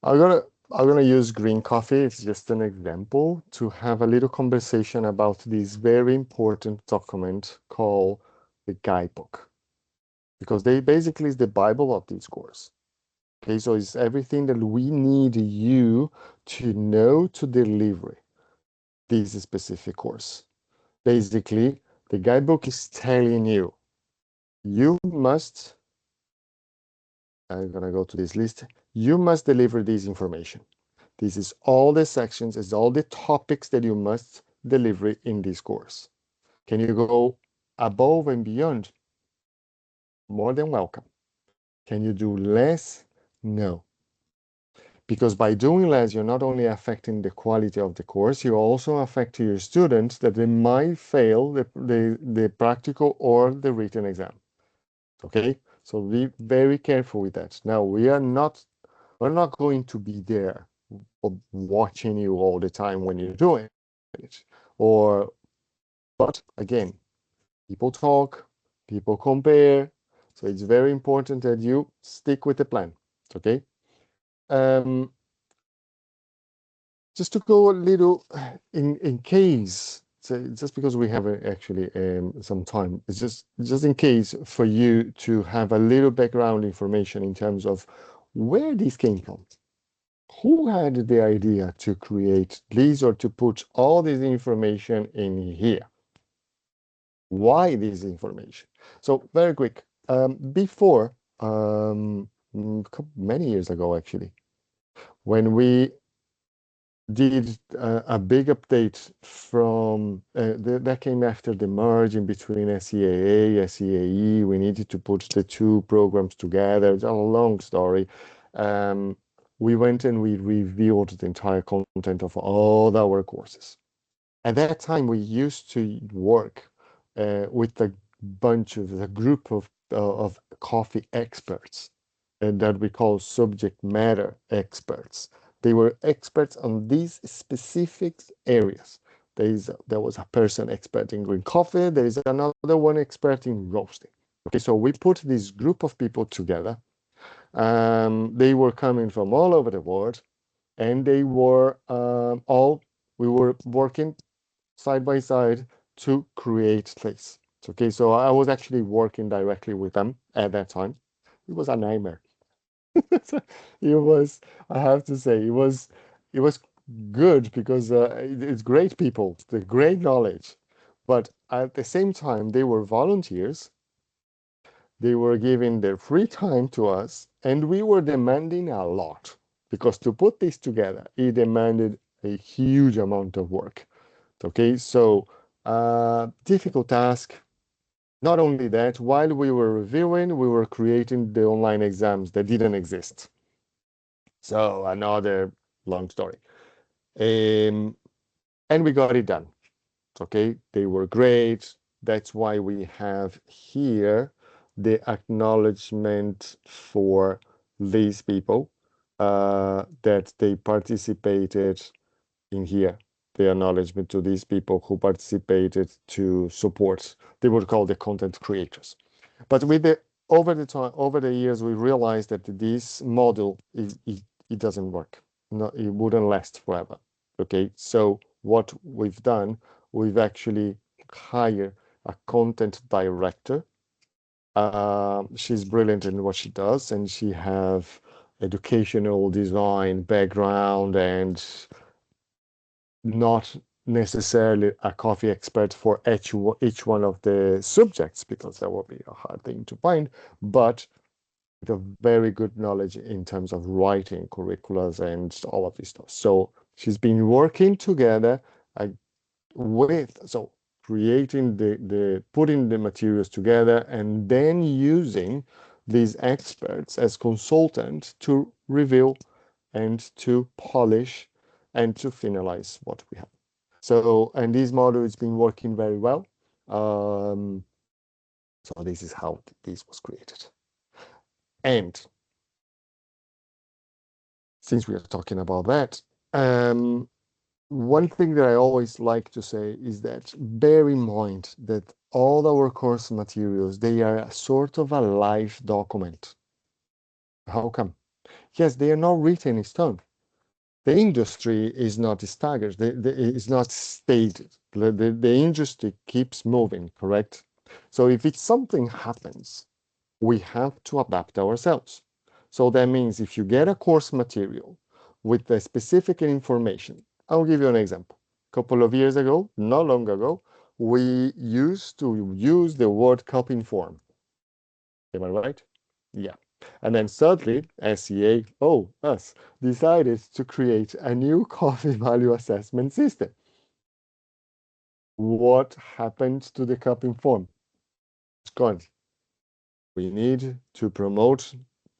I'm gonna use green coffee. It's just an example to have a little conversation about this very important document called the guidebook, because they basically is the Bible of this course. Okay, so it's everything that we need you to know to deliver this specific course. Basically, the guidebook is telling you, you must, I'm gonna go to this list, you must deliver this information. This is all the sections, it's all the topics that you must deliver in this course. Can you go above and beyond? More than welcome. Can you do less? No. Because by doing less, you're not only affecting the quality of the course, you also affect your students that they might fail the practical or the written exam. Okay, So be very careful with that. Now we're not going to be there watching you all the time when you're doing it. But again, people talk, people compare. So it's very important that you stick with the plan. Okay. Just to go a little in case, so just because we have actually some time, it's just in case for you to have a little background information in terms of where this came from. Who had the idea to create this or to put all this information in here? Why this information? So very quick. Before, many years ago actually, when we did a big update from that came after the merge in between SEAA, SEAE. We needed to put the two programs together. It's a long story. We went and we reviewed the entire content of all our courses. At that time, we used to work with a group of coffee experts that we call subject matter experts. They were experts on these specific areas. There was a person expert in green coffee. There is another one expert in roasting. Okay, so we put this group of people together. They were coming from all over the world, and they were we were working side by side to create this. Okay, so I was actually working directly with them at that time. It was a nightmare. It was, I have to say, it was good because it's great people, the great knowledge, but at the same time they were volunteers. They were giving their free time to us, and we were demanding a lot because to put this together, it demanded a huge amount of work. Okay, so difficult task. Not only that, while we were reviewing, we were creating the online exams that didn't exist. So another long story. And we got it done. Okay, they were great. That's why we have here the acknowledgement for these people that they participated in here. The acknowledgement to these people who participated to support. They were called the content creators. But with over the years, we realized that this model it doesn't work. No, it wouldn't last forever. Okay, so what we've done, we've actually hired a content director. She's brilliant in what she does, and she have educational design background and not necessarily a coffee expert for each one of the subjects, because that would be a hard thing to find, but with a very good knowledge in terms of writing curriculums and all of this stuff. So she's been working together so creating putting the materials together and then using these experts as consultants to review and to polish and to finalize what we have. So, and this model has been working very well. So this is how this was created. And since we are talking about that, one thing that I always like to say is that bear in mind that all our course materials, they are a sort of a live document. How come? Yes, they are not written in stone. The industry is not staggered. It's not stated. The industry keeps moving, correct? So if something happens, we have to adapt ourselves. So that means if you get a course material with the specific information, I'll give you an example. A couple of years ago, not long ago, we used to use the word cup inform. Am I right? Yeah. And then suddenly, SEA, us, decided to create a new coffee value assessment system. What happened to the cup inform? It's gone. We need to promote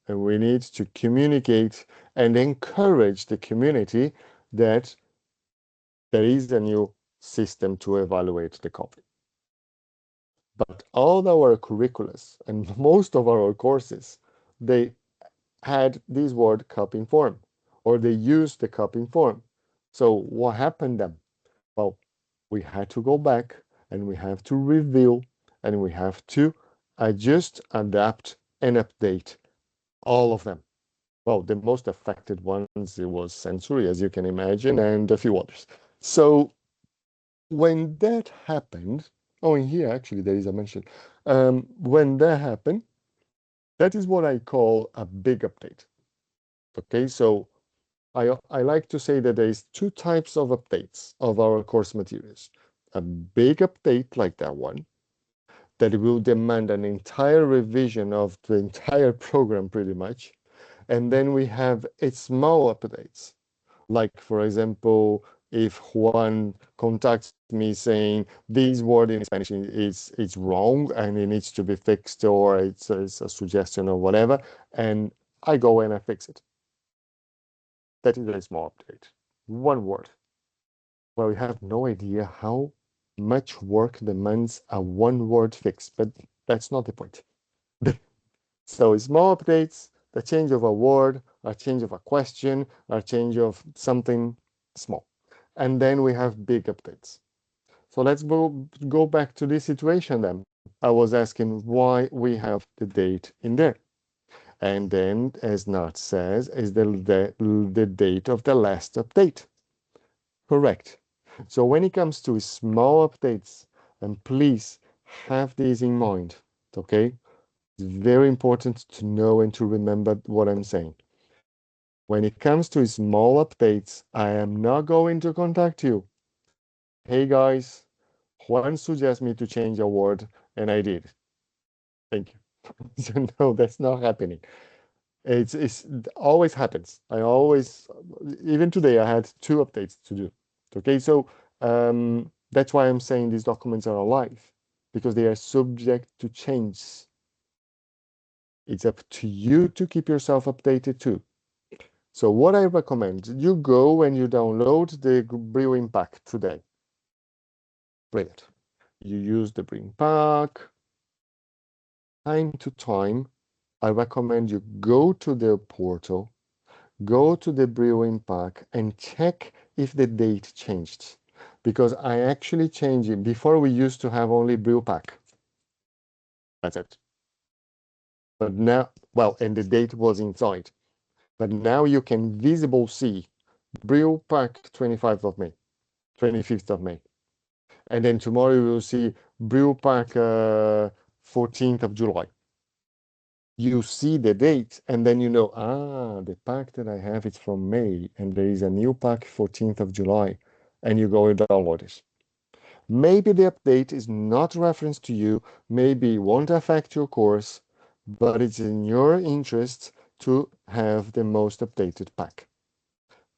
and we need to communicate and encourage the community that there is a new system to evaluate the coffee. But all our curriculums and most of our courses, they had this word cupping form, or they used the cupping form. So what happened then? Well, we had to go back and we have to review and we have to adjust, adapt, and update all of them. Well, the most affected ones, it was sensory, as you can imagine, and a few others. So when that happened, oh, in here actually there is a mention. When that happened, that is what I call a big update. Okay, so I like to say that there is two types of updates of our course materials. A big update like that one, that will demand an entire revision of the entire program pretty much. And then we have its small updates. Like, for example, if Juan contacts me saying this word in Spanish is wrong and it needs to be fixed, or it's a suggestion or whatever, and I go and I fix it. That is a small update. One word. Well, we have no idea how much work demands a one word fix, but that's not the point. So small updates, the change of a word, a change of a question, a change of something small. And then we have big updates. So let's go back to this situation then. I was asking why we have the date in there. And then, as Nat says, is the date of the last update. Correct. So when it comes to small updates, and please have this in mind, okay? It's very important to know and to remember what I'm saying. When it comes to small updates, I am not going to contact you. Hey guys, Juan suggests me to change a word, and I did. Thank you. So no, that's not happening. It always happens. I always, even today, I had 2 updates to do. Okay, so that's why I'm saying these documents are alive, because they are subject to change. It's up to you to keep yourself updated too. So what I recommend, you go and you download the brewing pack today. Brilliant. You use the brewing pack. Time to time, I recommend you go to the portal, go to the brewing pack and check if the date changed. Because I actually changed it. Before we used to have only brew pack. That's it. But now, well, and the date was inside. But now you can visible see brew pack 25th of May, 25th of May. And then tomorrow you will see brew pack 14th of July. You see the date and then you know, the pack that I have is from May and there is a new pack 14th of July, and you go and download it. Maybe the update is not referenced to you, maybe it won't affect your course, but it's in your interest to have the most updated pack.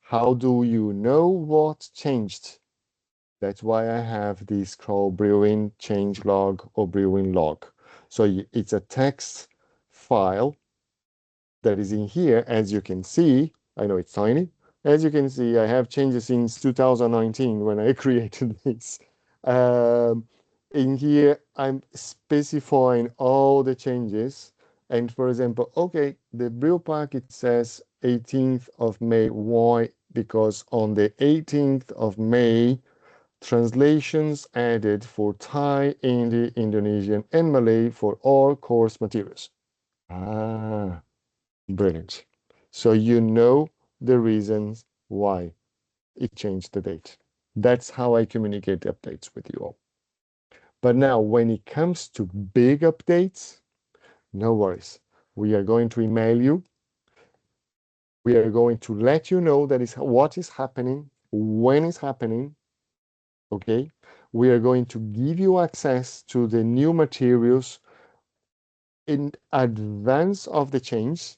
How do you know what changed? That's why I have this called brewing change log or brewing log. So it's a text file that is in here, as you can see. I know it's tiny. As you can see, I have changes since 2019 when I created this. In here, I'm specifying all the changes. And for example, okay, the brew pack, it says 18th of May. Why? Because on the 18th of May, translations added for Thai, Hindi, Indonesian, and Malay for all course materials. Brilliant. So you know the reasons why it changed the date. That's how I communicate updates with you all. But now, when it comes to big updates, no worries. We are going to email you. We are going to let you know that is what is happening, when it's happening. Okay? We are going to give you access to the new materials in advance of the change,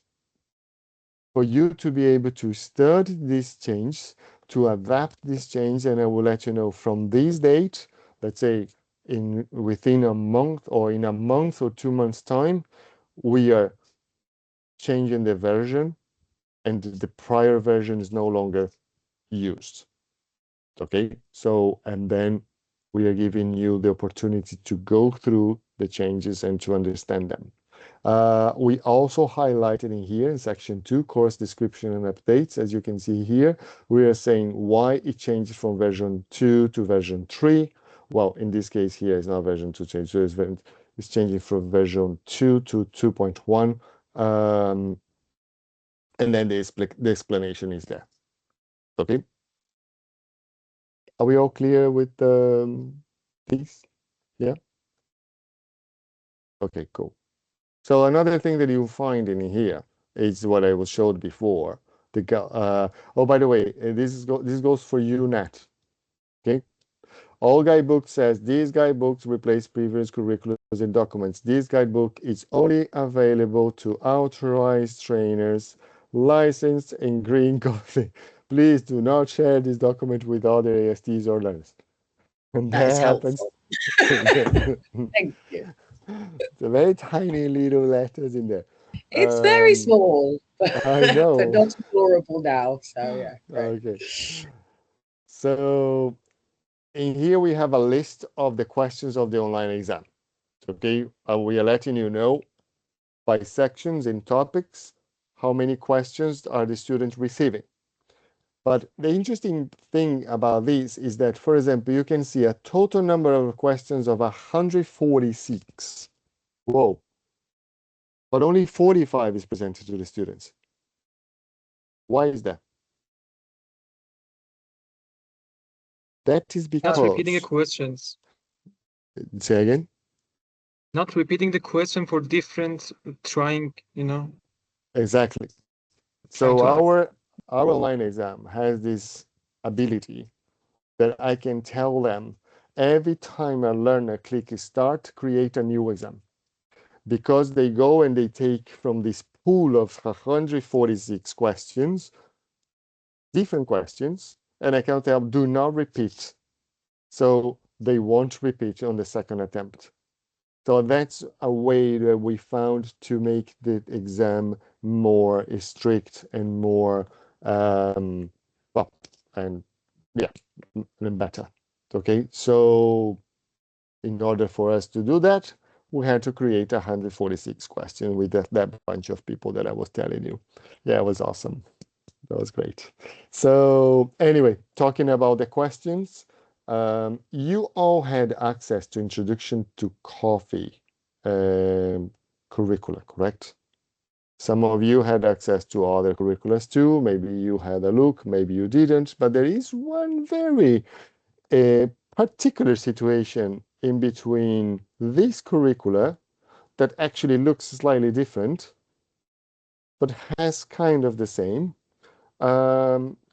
for you to be able to study this change, to adapt this change, and I will let you know from this date, let's say within a month or in a month or 2 months time, we are changing the version and the prior version is no longer used. Okay, so, and then we are giving you the opportunity to go through the changes and to understand them. We also highlighted in here in section 2, course description and updates. As you can see here, we are saying why it changes from version 2 to version 3. Well, in this case here, it's not version 2 change, so it's changing from version 2 to 2.1. And then the explanation is there. Okay. Are we all clear with these? Yeah. Okay, cool. So another thing that you find in here is what I was showed before. Oh, by the way, this goes for you, Nat. Okay. All guidebook says these guidebooks replace previous curriculums and documents. This guidebook is only available to authorized trainers licensed in green coffee. Please do not share this document with other ASTs or learners. And That is happens. Thank you. It's a very tiny little letters in there. It's very small, I know. but not deplorable now. So yeah. Great. Okay. So in here we have a list of the questions of the online exam. Okay, we are letting you know by sections and topics how many questions are the students receiving. But the interesting thing about this is that, for example, you can see a total number of questions of 146. Whoa. But only 45 is presented to the students. Why is that? That is because... Not repeating the questions. Say again? Not repeating the question for different trying, Exactly. So our online exam has this ability that I can tell them every time a learner clicks start, create a new exam. Because they go and they take from this pool of 146 questions, different questions, and I can tell them, do not repeat. So they won't repeat on the second attempt. So that's a way that we found to make the exam more strict and more, and better. Okay, so in order for us to do that, we had to create 146 questions with that bunch of people that I was telling you. Yeah, it was awesome. That was great. So anyway, talking about the questions, you all had access to Introduction to Coffee curricula, correct? Some of you had access to other curriculums too. Maybe you had a look, maybe you didn't, but there is one very particular situation in between this curricula that actually looks slightly different, but has kind of the same.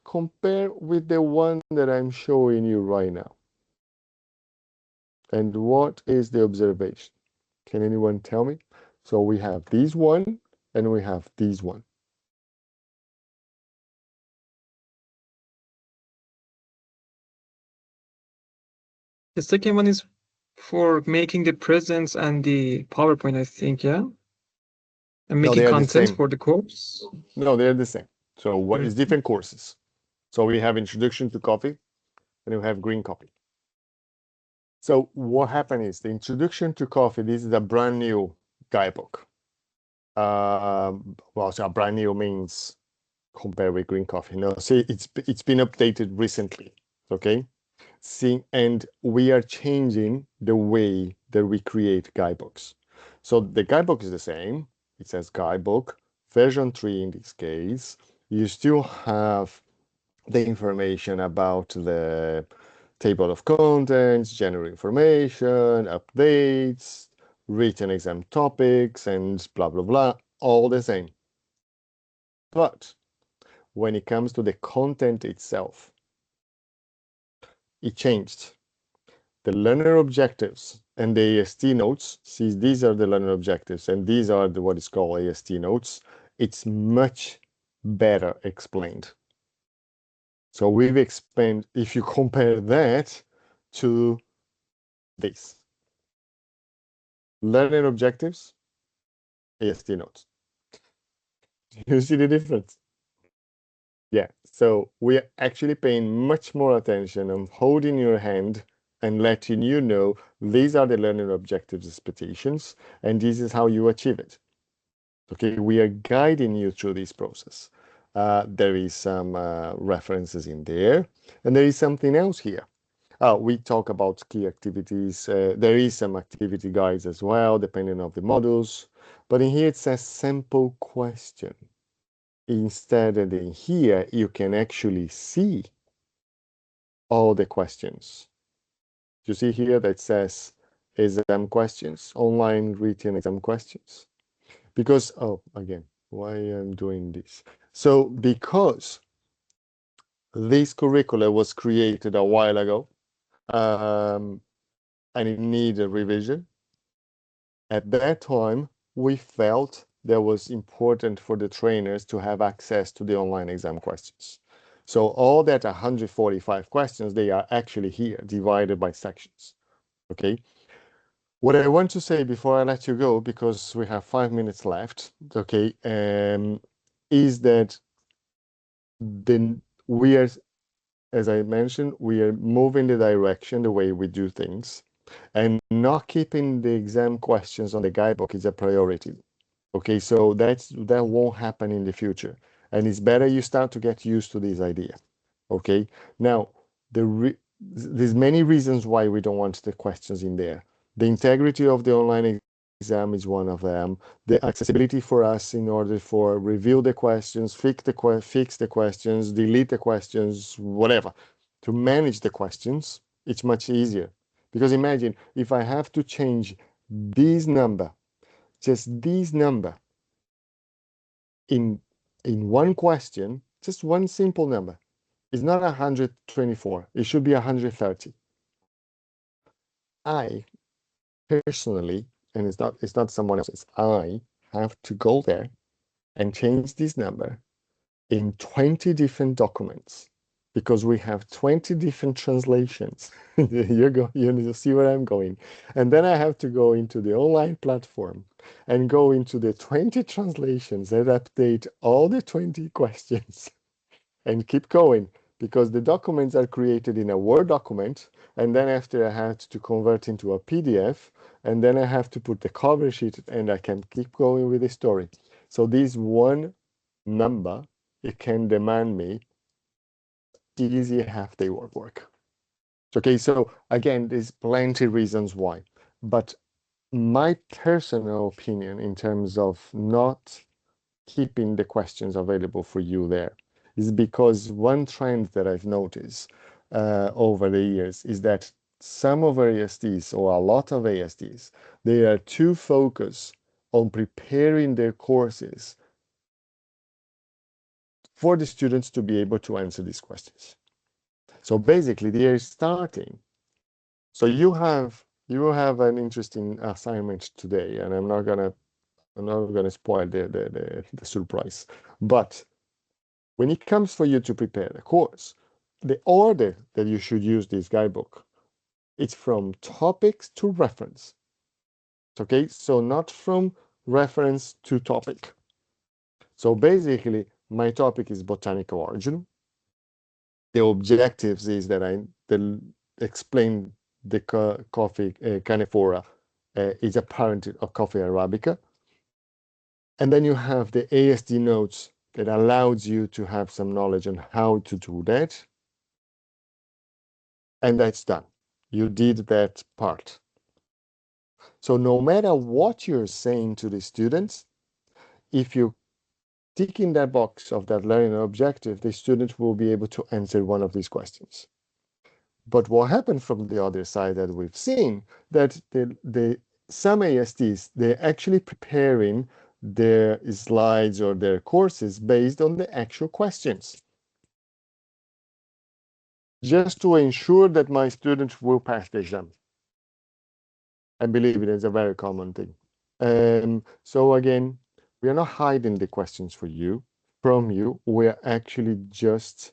Compare with the one that I'm showing you right now. And what is the observation? Can anyone tell me? So we have this one and we have this one. The second one is for making the presents and the PowerPoint, I think, yeah? And making content for the course? No, they're the same. So what is different courses? So we have Introduction to Coffee and we have Green Coffee. So what happened is the Introduction to Coffee, this is a brand new guidebook. Well, so brand new means compared with Green Coffee. No, see, it's been updated recently, okay? See, and we are changing the way that we create guidebooks. So the guidebook is the same. It says guidebook, version 3 in this case. You still have the information about the table of contents, general information, updates, written exam topics, and blah, blah, blah, all the same. But when it comes to the content itself, it changed. The learner objectives and the AST notes, see, these are the learner objectives, and these are what is called AST notes. It's much better explained. So we've expanded, if you compare that to this. Learning objectives, AST notes. You see the difference? Yeah, so we're actually paying much more attention on holding your hand and letting you know these are the learning objectives expectations, and this is how you achieve it. Okay, we are guiding you through this process. There is some references in there, and there is something else here. We talk about key activities. There is some activity guides as well, depending on the modules. But in here it says simple question. Instead of in here, you can actually see all the questions. You see here that says exam questions, online written exam questions. Because, oh, again, why I'm doing this? So because this curricula was created a while ago, and it needed revision, at that time, we felt that was important for the trainers to have access to the online exam questions. So all that 145 questions, they are actually here, divided by sections, okay? What I want to say before I let you go, because we have 5 minutes left, okay, is that then we are, as I mentioned, we are moving the direction, the way we do things, and not keeping the exam questions on the guidebook is a priority. Okay, so that won't happen in the future, and it's better you start to get used to this idea. Okay, now there's many reasons why we don't want the questions in there. The integrity of the online exam is one of them. The accessibility for us in order for review the questions, fix the questions, delete the questions, whatever. To manage the questions, it's much easier. Because imagine if I have to change this number, just this number, in one question, just one simple number. It's not 124. It should be 130. I personally, and it's not someone else's, I have to go there and change this number in 20 different documents because we have 20 different translations. You see where I'm going. And then I have to go into the online platform and go into the 20 translations and update all the 20 questions and keep going because the documents are created in a Word document. And then after I had to convert into a PDF, and then I have to put the cover sheet and I can keep going with the story. So this one number, it can demand me easy half-day work. Okay, so again, there's plenty reasons why. But my personal opinion in terms of not keeping the questions available for you there is because one trend that I've noticed over the years is that some of ASDs or a lot of ASDs, they are too focused on preparing their courses for the students to be able to answer these questions. So basically they are starting. So you have an interesting assignment today, and I'm not gonna spoil the surprise. But when it comes for you to prepare the course, the order that you should use this guidebook, it's from topics to reference. Okay, so not from reference to topic. So basically, my topic is botanical origin. The objectives is that I explain the coffee Canephora is a parent of coffee Arabica. And then you have the ASD notes that allows you to have some knowledge on how to do that. And that's done. You did that part. So no matter what you're saying to the students, if you tick in that box of that learning objective, the student will be able to answer one of these questions. But what happened from the other side that we've seen, that some ASDs, they're actually preparing their slides or their courses based on the actual questions, just to ensure that my students will pass the exam. And believe it is a very common thing. So again, we are not hiding the questions from you. We're actually just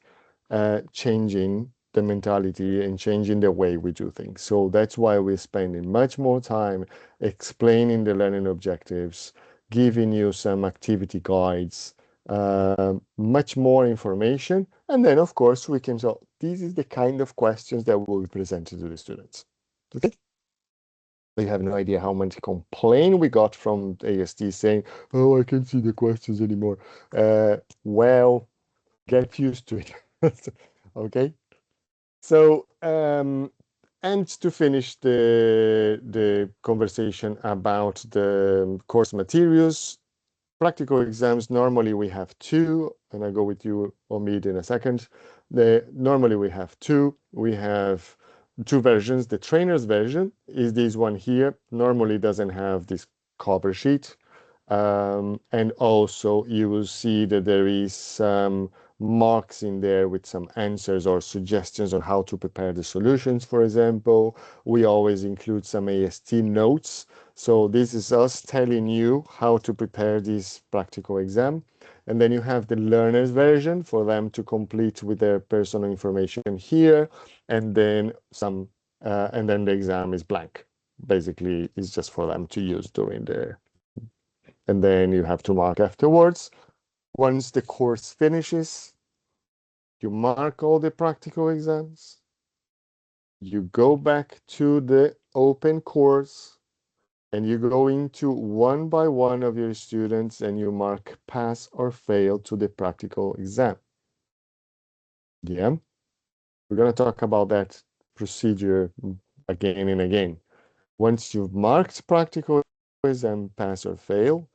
changing the mentality and changing the way we do things. So that's why we're spending much more time explaining the learning objectives, giving you some activity guides, much more information. And then, of course, we can, so this is the kind of questions that will be presented to the students. Okay? You have no idea how much complaint we got from AST saying, oh, I can't see the questions anymore. Well, get used to it. Okay? So, and to finish the conversation about the course materials, practical exams, normally we have two, and I go with you, Omid, in a second. Normally we have two. We have two versions. The trainer's version is this one here. Normally doesn't have this cover sheet. And also you will see that there is some marks in there with some answers or suggestions on how to prepare the solutions, for example. We always include some AST notes. So this is us telling you how to prepare this practical exam. And then you have the learner's version for them to complete with their personal information here. And then and then the exam is blank. Basically, it's just for them to use during and then you have to mark afterwards. Once the course finishes, you mark all the practical exams. You go back to the open course and you go into one by one of your students and you mark pass or fail to the practical exam. Yeah, we're going to talk about that procedure again and again. Once you've marked practical exam pass or fail,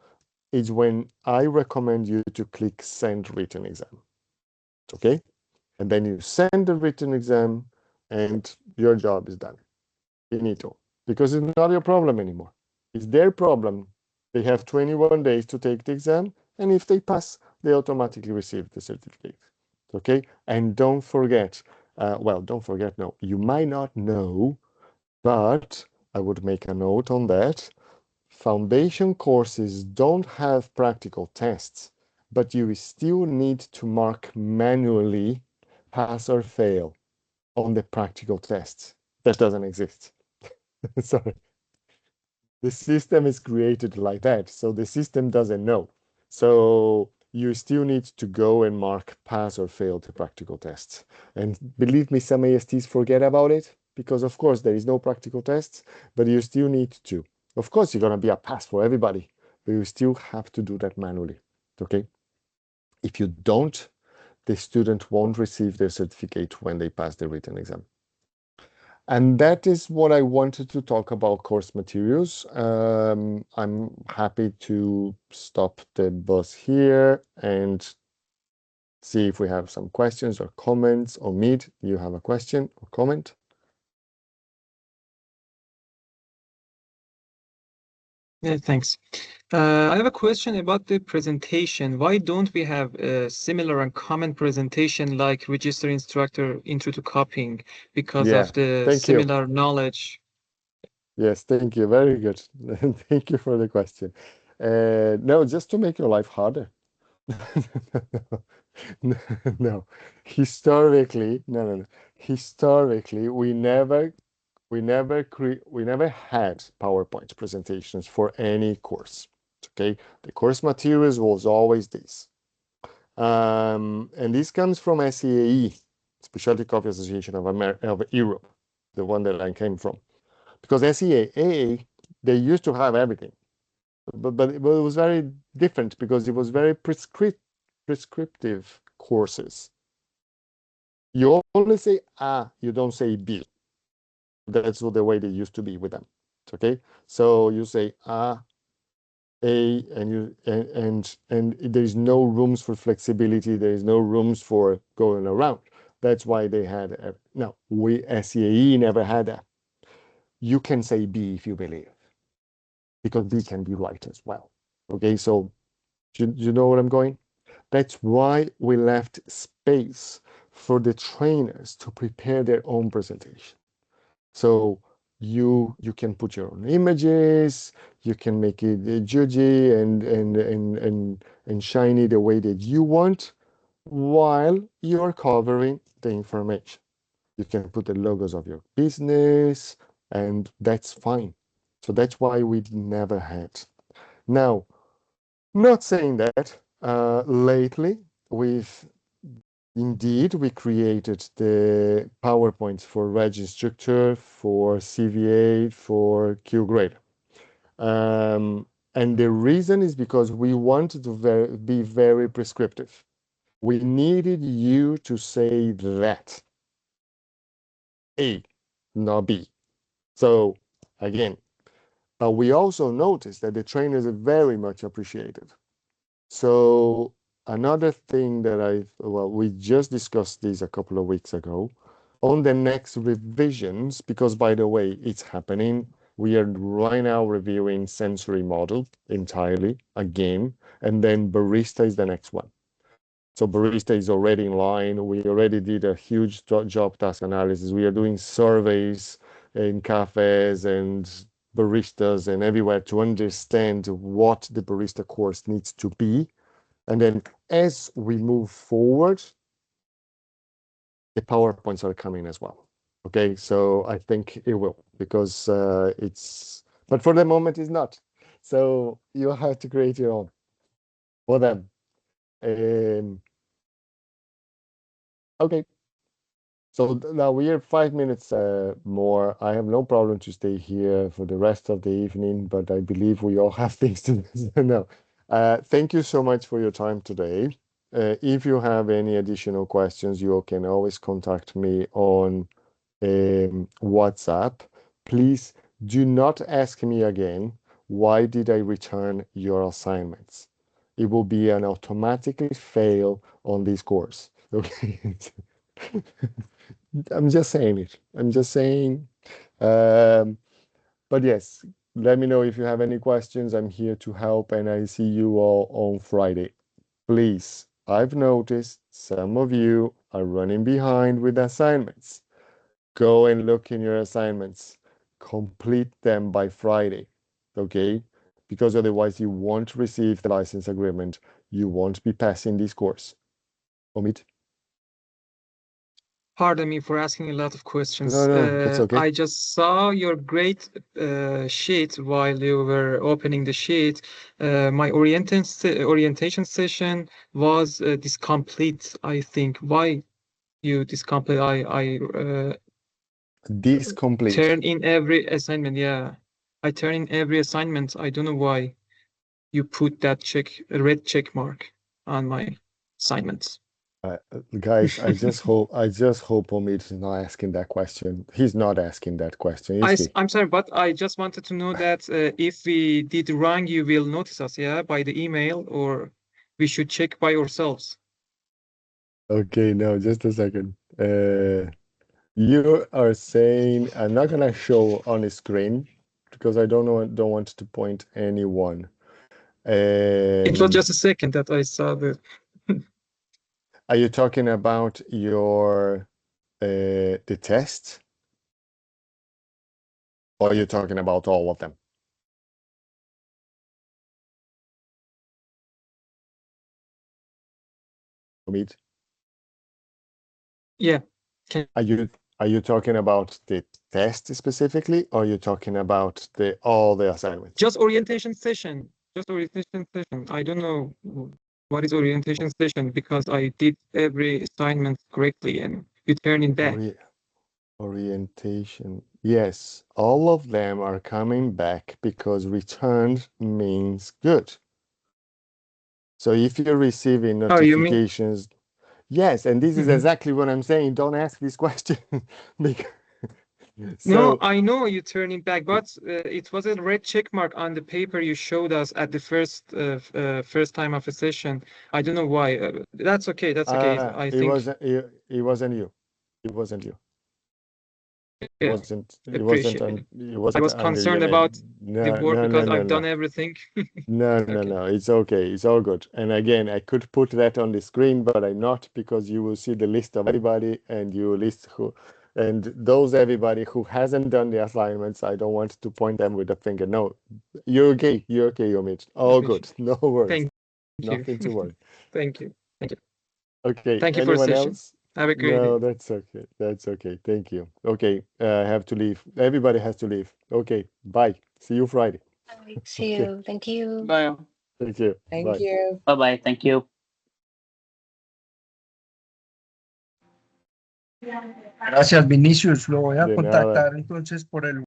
is when I recommend you to click send written exam. Okay? And then you send the written exam and your job is done. Finito. Because it's not your problem anymore. It's their problem. They have 21 days to take the exam, and if they pass, they automatically receive the certificate. Okay? And don't forget, don't forget, no, you might not know, but I would make a note on that. Foundation courses don't have practical tests, but you still need to mark manually pass or fail on the practical tests. That doesn't exist. Sorry. The system is created like that, so the system doesn't know. So you still need to go and mark pass or fail the practical tests. And believe me, some ASTs forget about it because, of course, there is no practical tests, but you still need to. Of course, you're going to be a pass for everybody, but you still have to do that manually. Okay? If you don't, the student won't receive their certificate when they pass the written exam. And that is what I wanted to talk about course materials. I'm happy to stop the bus here and see if we have some questions or comments. Omid, you have a question or comment? Yeah, thanks. I have a question about the presentation. Why don't we have a similar and common presentation like register instructor intro to copying because of the similar knowledge? Yes, thank you. Very good. Thank you for the question. No, just to make your life harder. No. Historically, no. Historically, we never had PowerPoint presentations for any course. Okay, the course materials was always this, and this comes from SEAE, Specialty Coffee Association of Europe, the one that I came from, because SEAE they used to have everything, but it was very different because it was very prescriptive courses. You only say A, you don't say B. That's the way they used to be with them. Okay, so you say A, and there is no rooms for flexibility. There is no rooms for going around. That's why they had. Now we SEAE never had that. You can say B if you believe, because B can be right as well. Okay, so you know where I'm going? That's why we left space for the trainers to prepare their own presentation. So you can put your own images, you can make it judgy and shiny the way that you want, while you're covering the information. You can put the logos of your business, and that's fine. So that's why we never had. Now, not saying that lately, indeed, we created the PowerPoints for Reg Instructor, for CVA, for QGrade. And the reason is because we wanted to be very prescriptive. We needed you to say that A, not B. So again, we also noticed that the trainers are very much appreciated. So another thing that we just discussed this a couple of weeks ago, on the next revisions, because by the way, it's happening. We are right now reviewing sensory model entirely again, and then barista is the next one. So barista is already in line. We already did a huge job task analysis. We are doing surveys in cafes and baristas and everywhere to understand what the barista course needs to be. And then as we move forward, the PowerPoints are coming as well. Okay, so I think it will, because but for the moment it's not. So you have to create your own for them. Okay. So now we are 5 minutes more. I have no problem to stay here for the rest of the evening, but I believe we all have things to do. No. Thank you so much for your time today. If you have any additional questions, you can always contact me on WhatsApp. Please do not ask me again, why did I return your assignments? It will be an automatically fail on this course. Okay. I'm just saying it. I'm just saying. But yes, let me know if you have any questions. I'm here to help, and I see you all on Friday. Please, I've noticed some of you are running behind with assignments. Go and look in your assignments. Complete them by Friday, okay? Because otherwise you won't receive the license agreement. You won't be passing this course. Omid? Pardon me for asking a lot of questions. No, that's okay. I just saw your great sheet while you were opening the sheet. My orientation session was discomplete, I think. Why you discomplete? I Discomplete. turn in every assignment. Yeah, I turn in every assignment. I don't know why you put that red check mark on my assignments. Guys, I just hope Omid is not asking that question. He's not asking that question, is he? I'm sorry, but I just wanted to know that if we did wrong, you will notice us, yeah, by the email, or we should check by ourselves. Okay, no, just a second. You are saying I'm not gonna show on the screen because I don't want to point anyone. It was just a second that I saw the. Are you talking about your the test, or are you talking about all of them? Omid? Yeah. Are you talking about the test specifically, or are you talking about all the assignments? Just orientation session. Just orientation session. I don't know what is orientation session because I did every assignment correctly and you turn it back. Orientation. Yes, all of them are coming back because returned means good. So if you're receiving notifications, yes, and this is exactly what I'm saying. Don't ask this question. No, I know you turn it back, but it was a red check mark on the paper you showed us at the first time of a session. I don't know why. That's okay. That's okay. I think it wasn't you. It wasn't you. It yeah, wasn't. It appreciate wasn't. it. It wasn't I was under concerned your name. about the work because I've done everything. No, Okay. it's okay. It's all good. And again, I could put that on the screen, but I'm not, because you will see the list of everybody and you list who, and those everybody who hasn't done the assignments. I don't want to point them with a finger. No, you're okay. You're okay, Omid. All good. No worries. Thank you. Nothing to worry. Thank you. Thank you. Okay. Thank you for Anyone session. else? Have a great day. No, that's okay. That's okay. Thank you. Okay. I have to leave. Everybody has to leave. Okay. Bye. See you Friday. See you. Thank you. Bye. Thank you. Thank Bye. you. Bye-bye. Thank you. Gracias, Vinicius. Lo voy a De nada. contactar entonces por el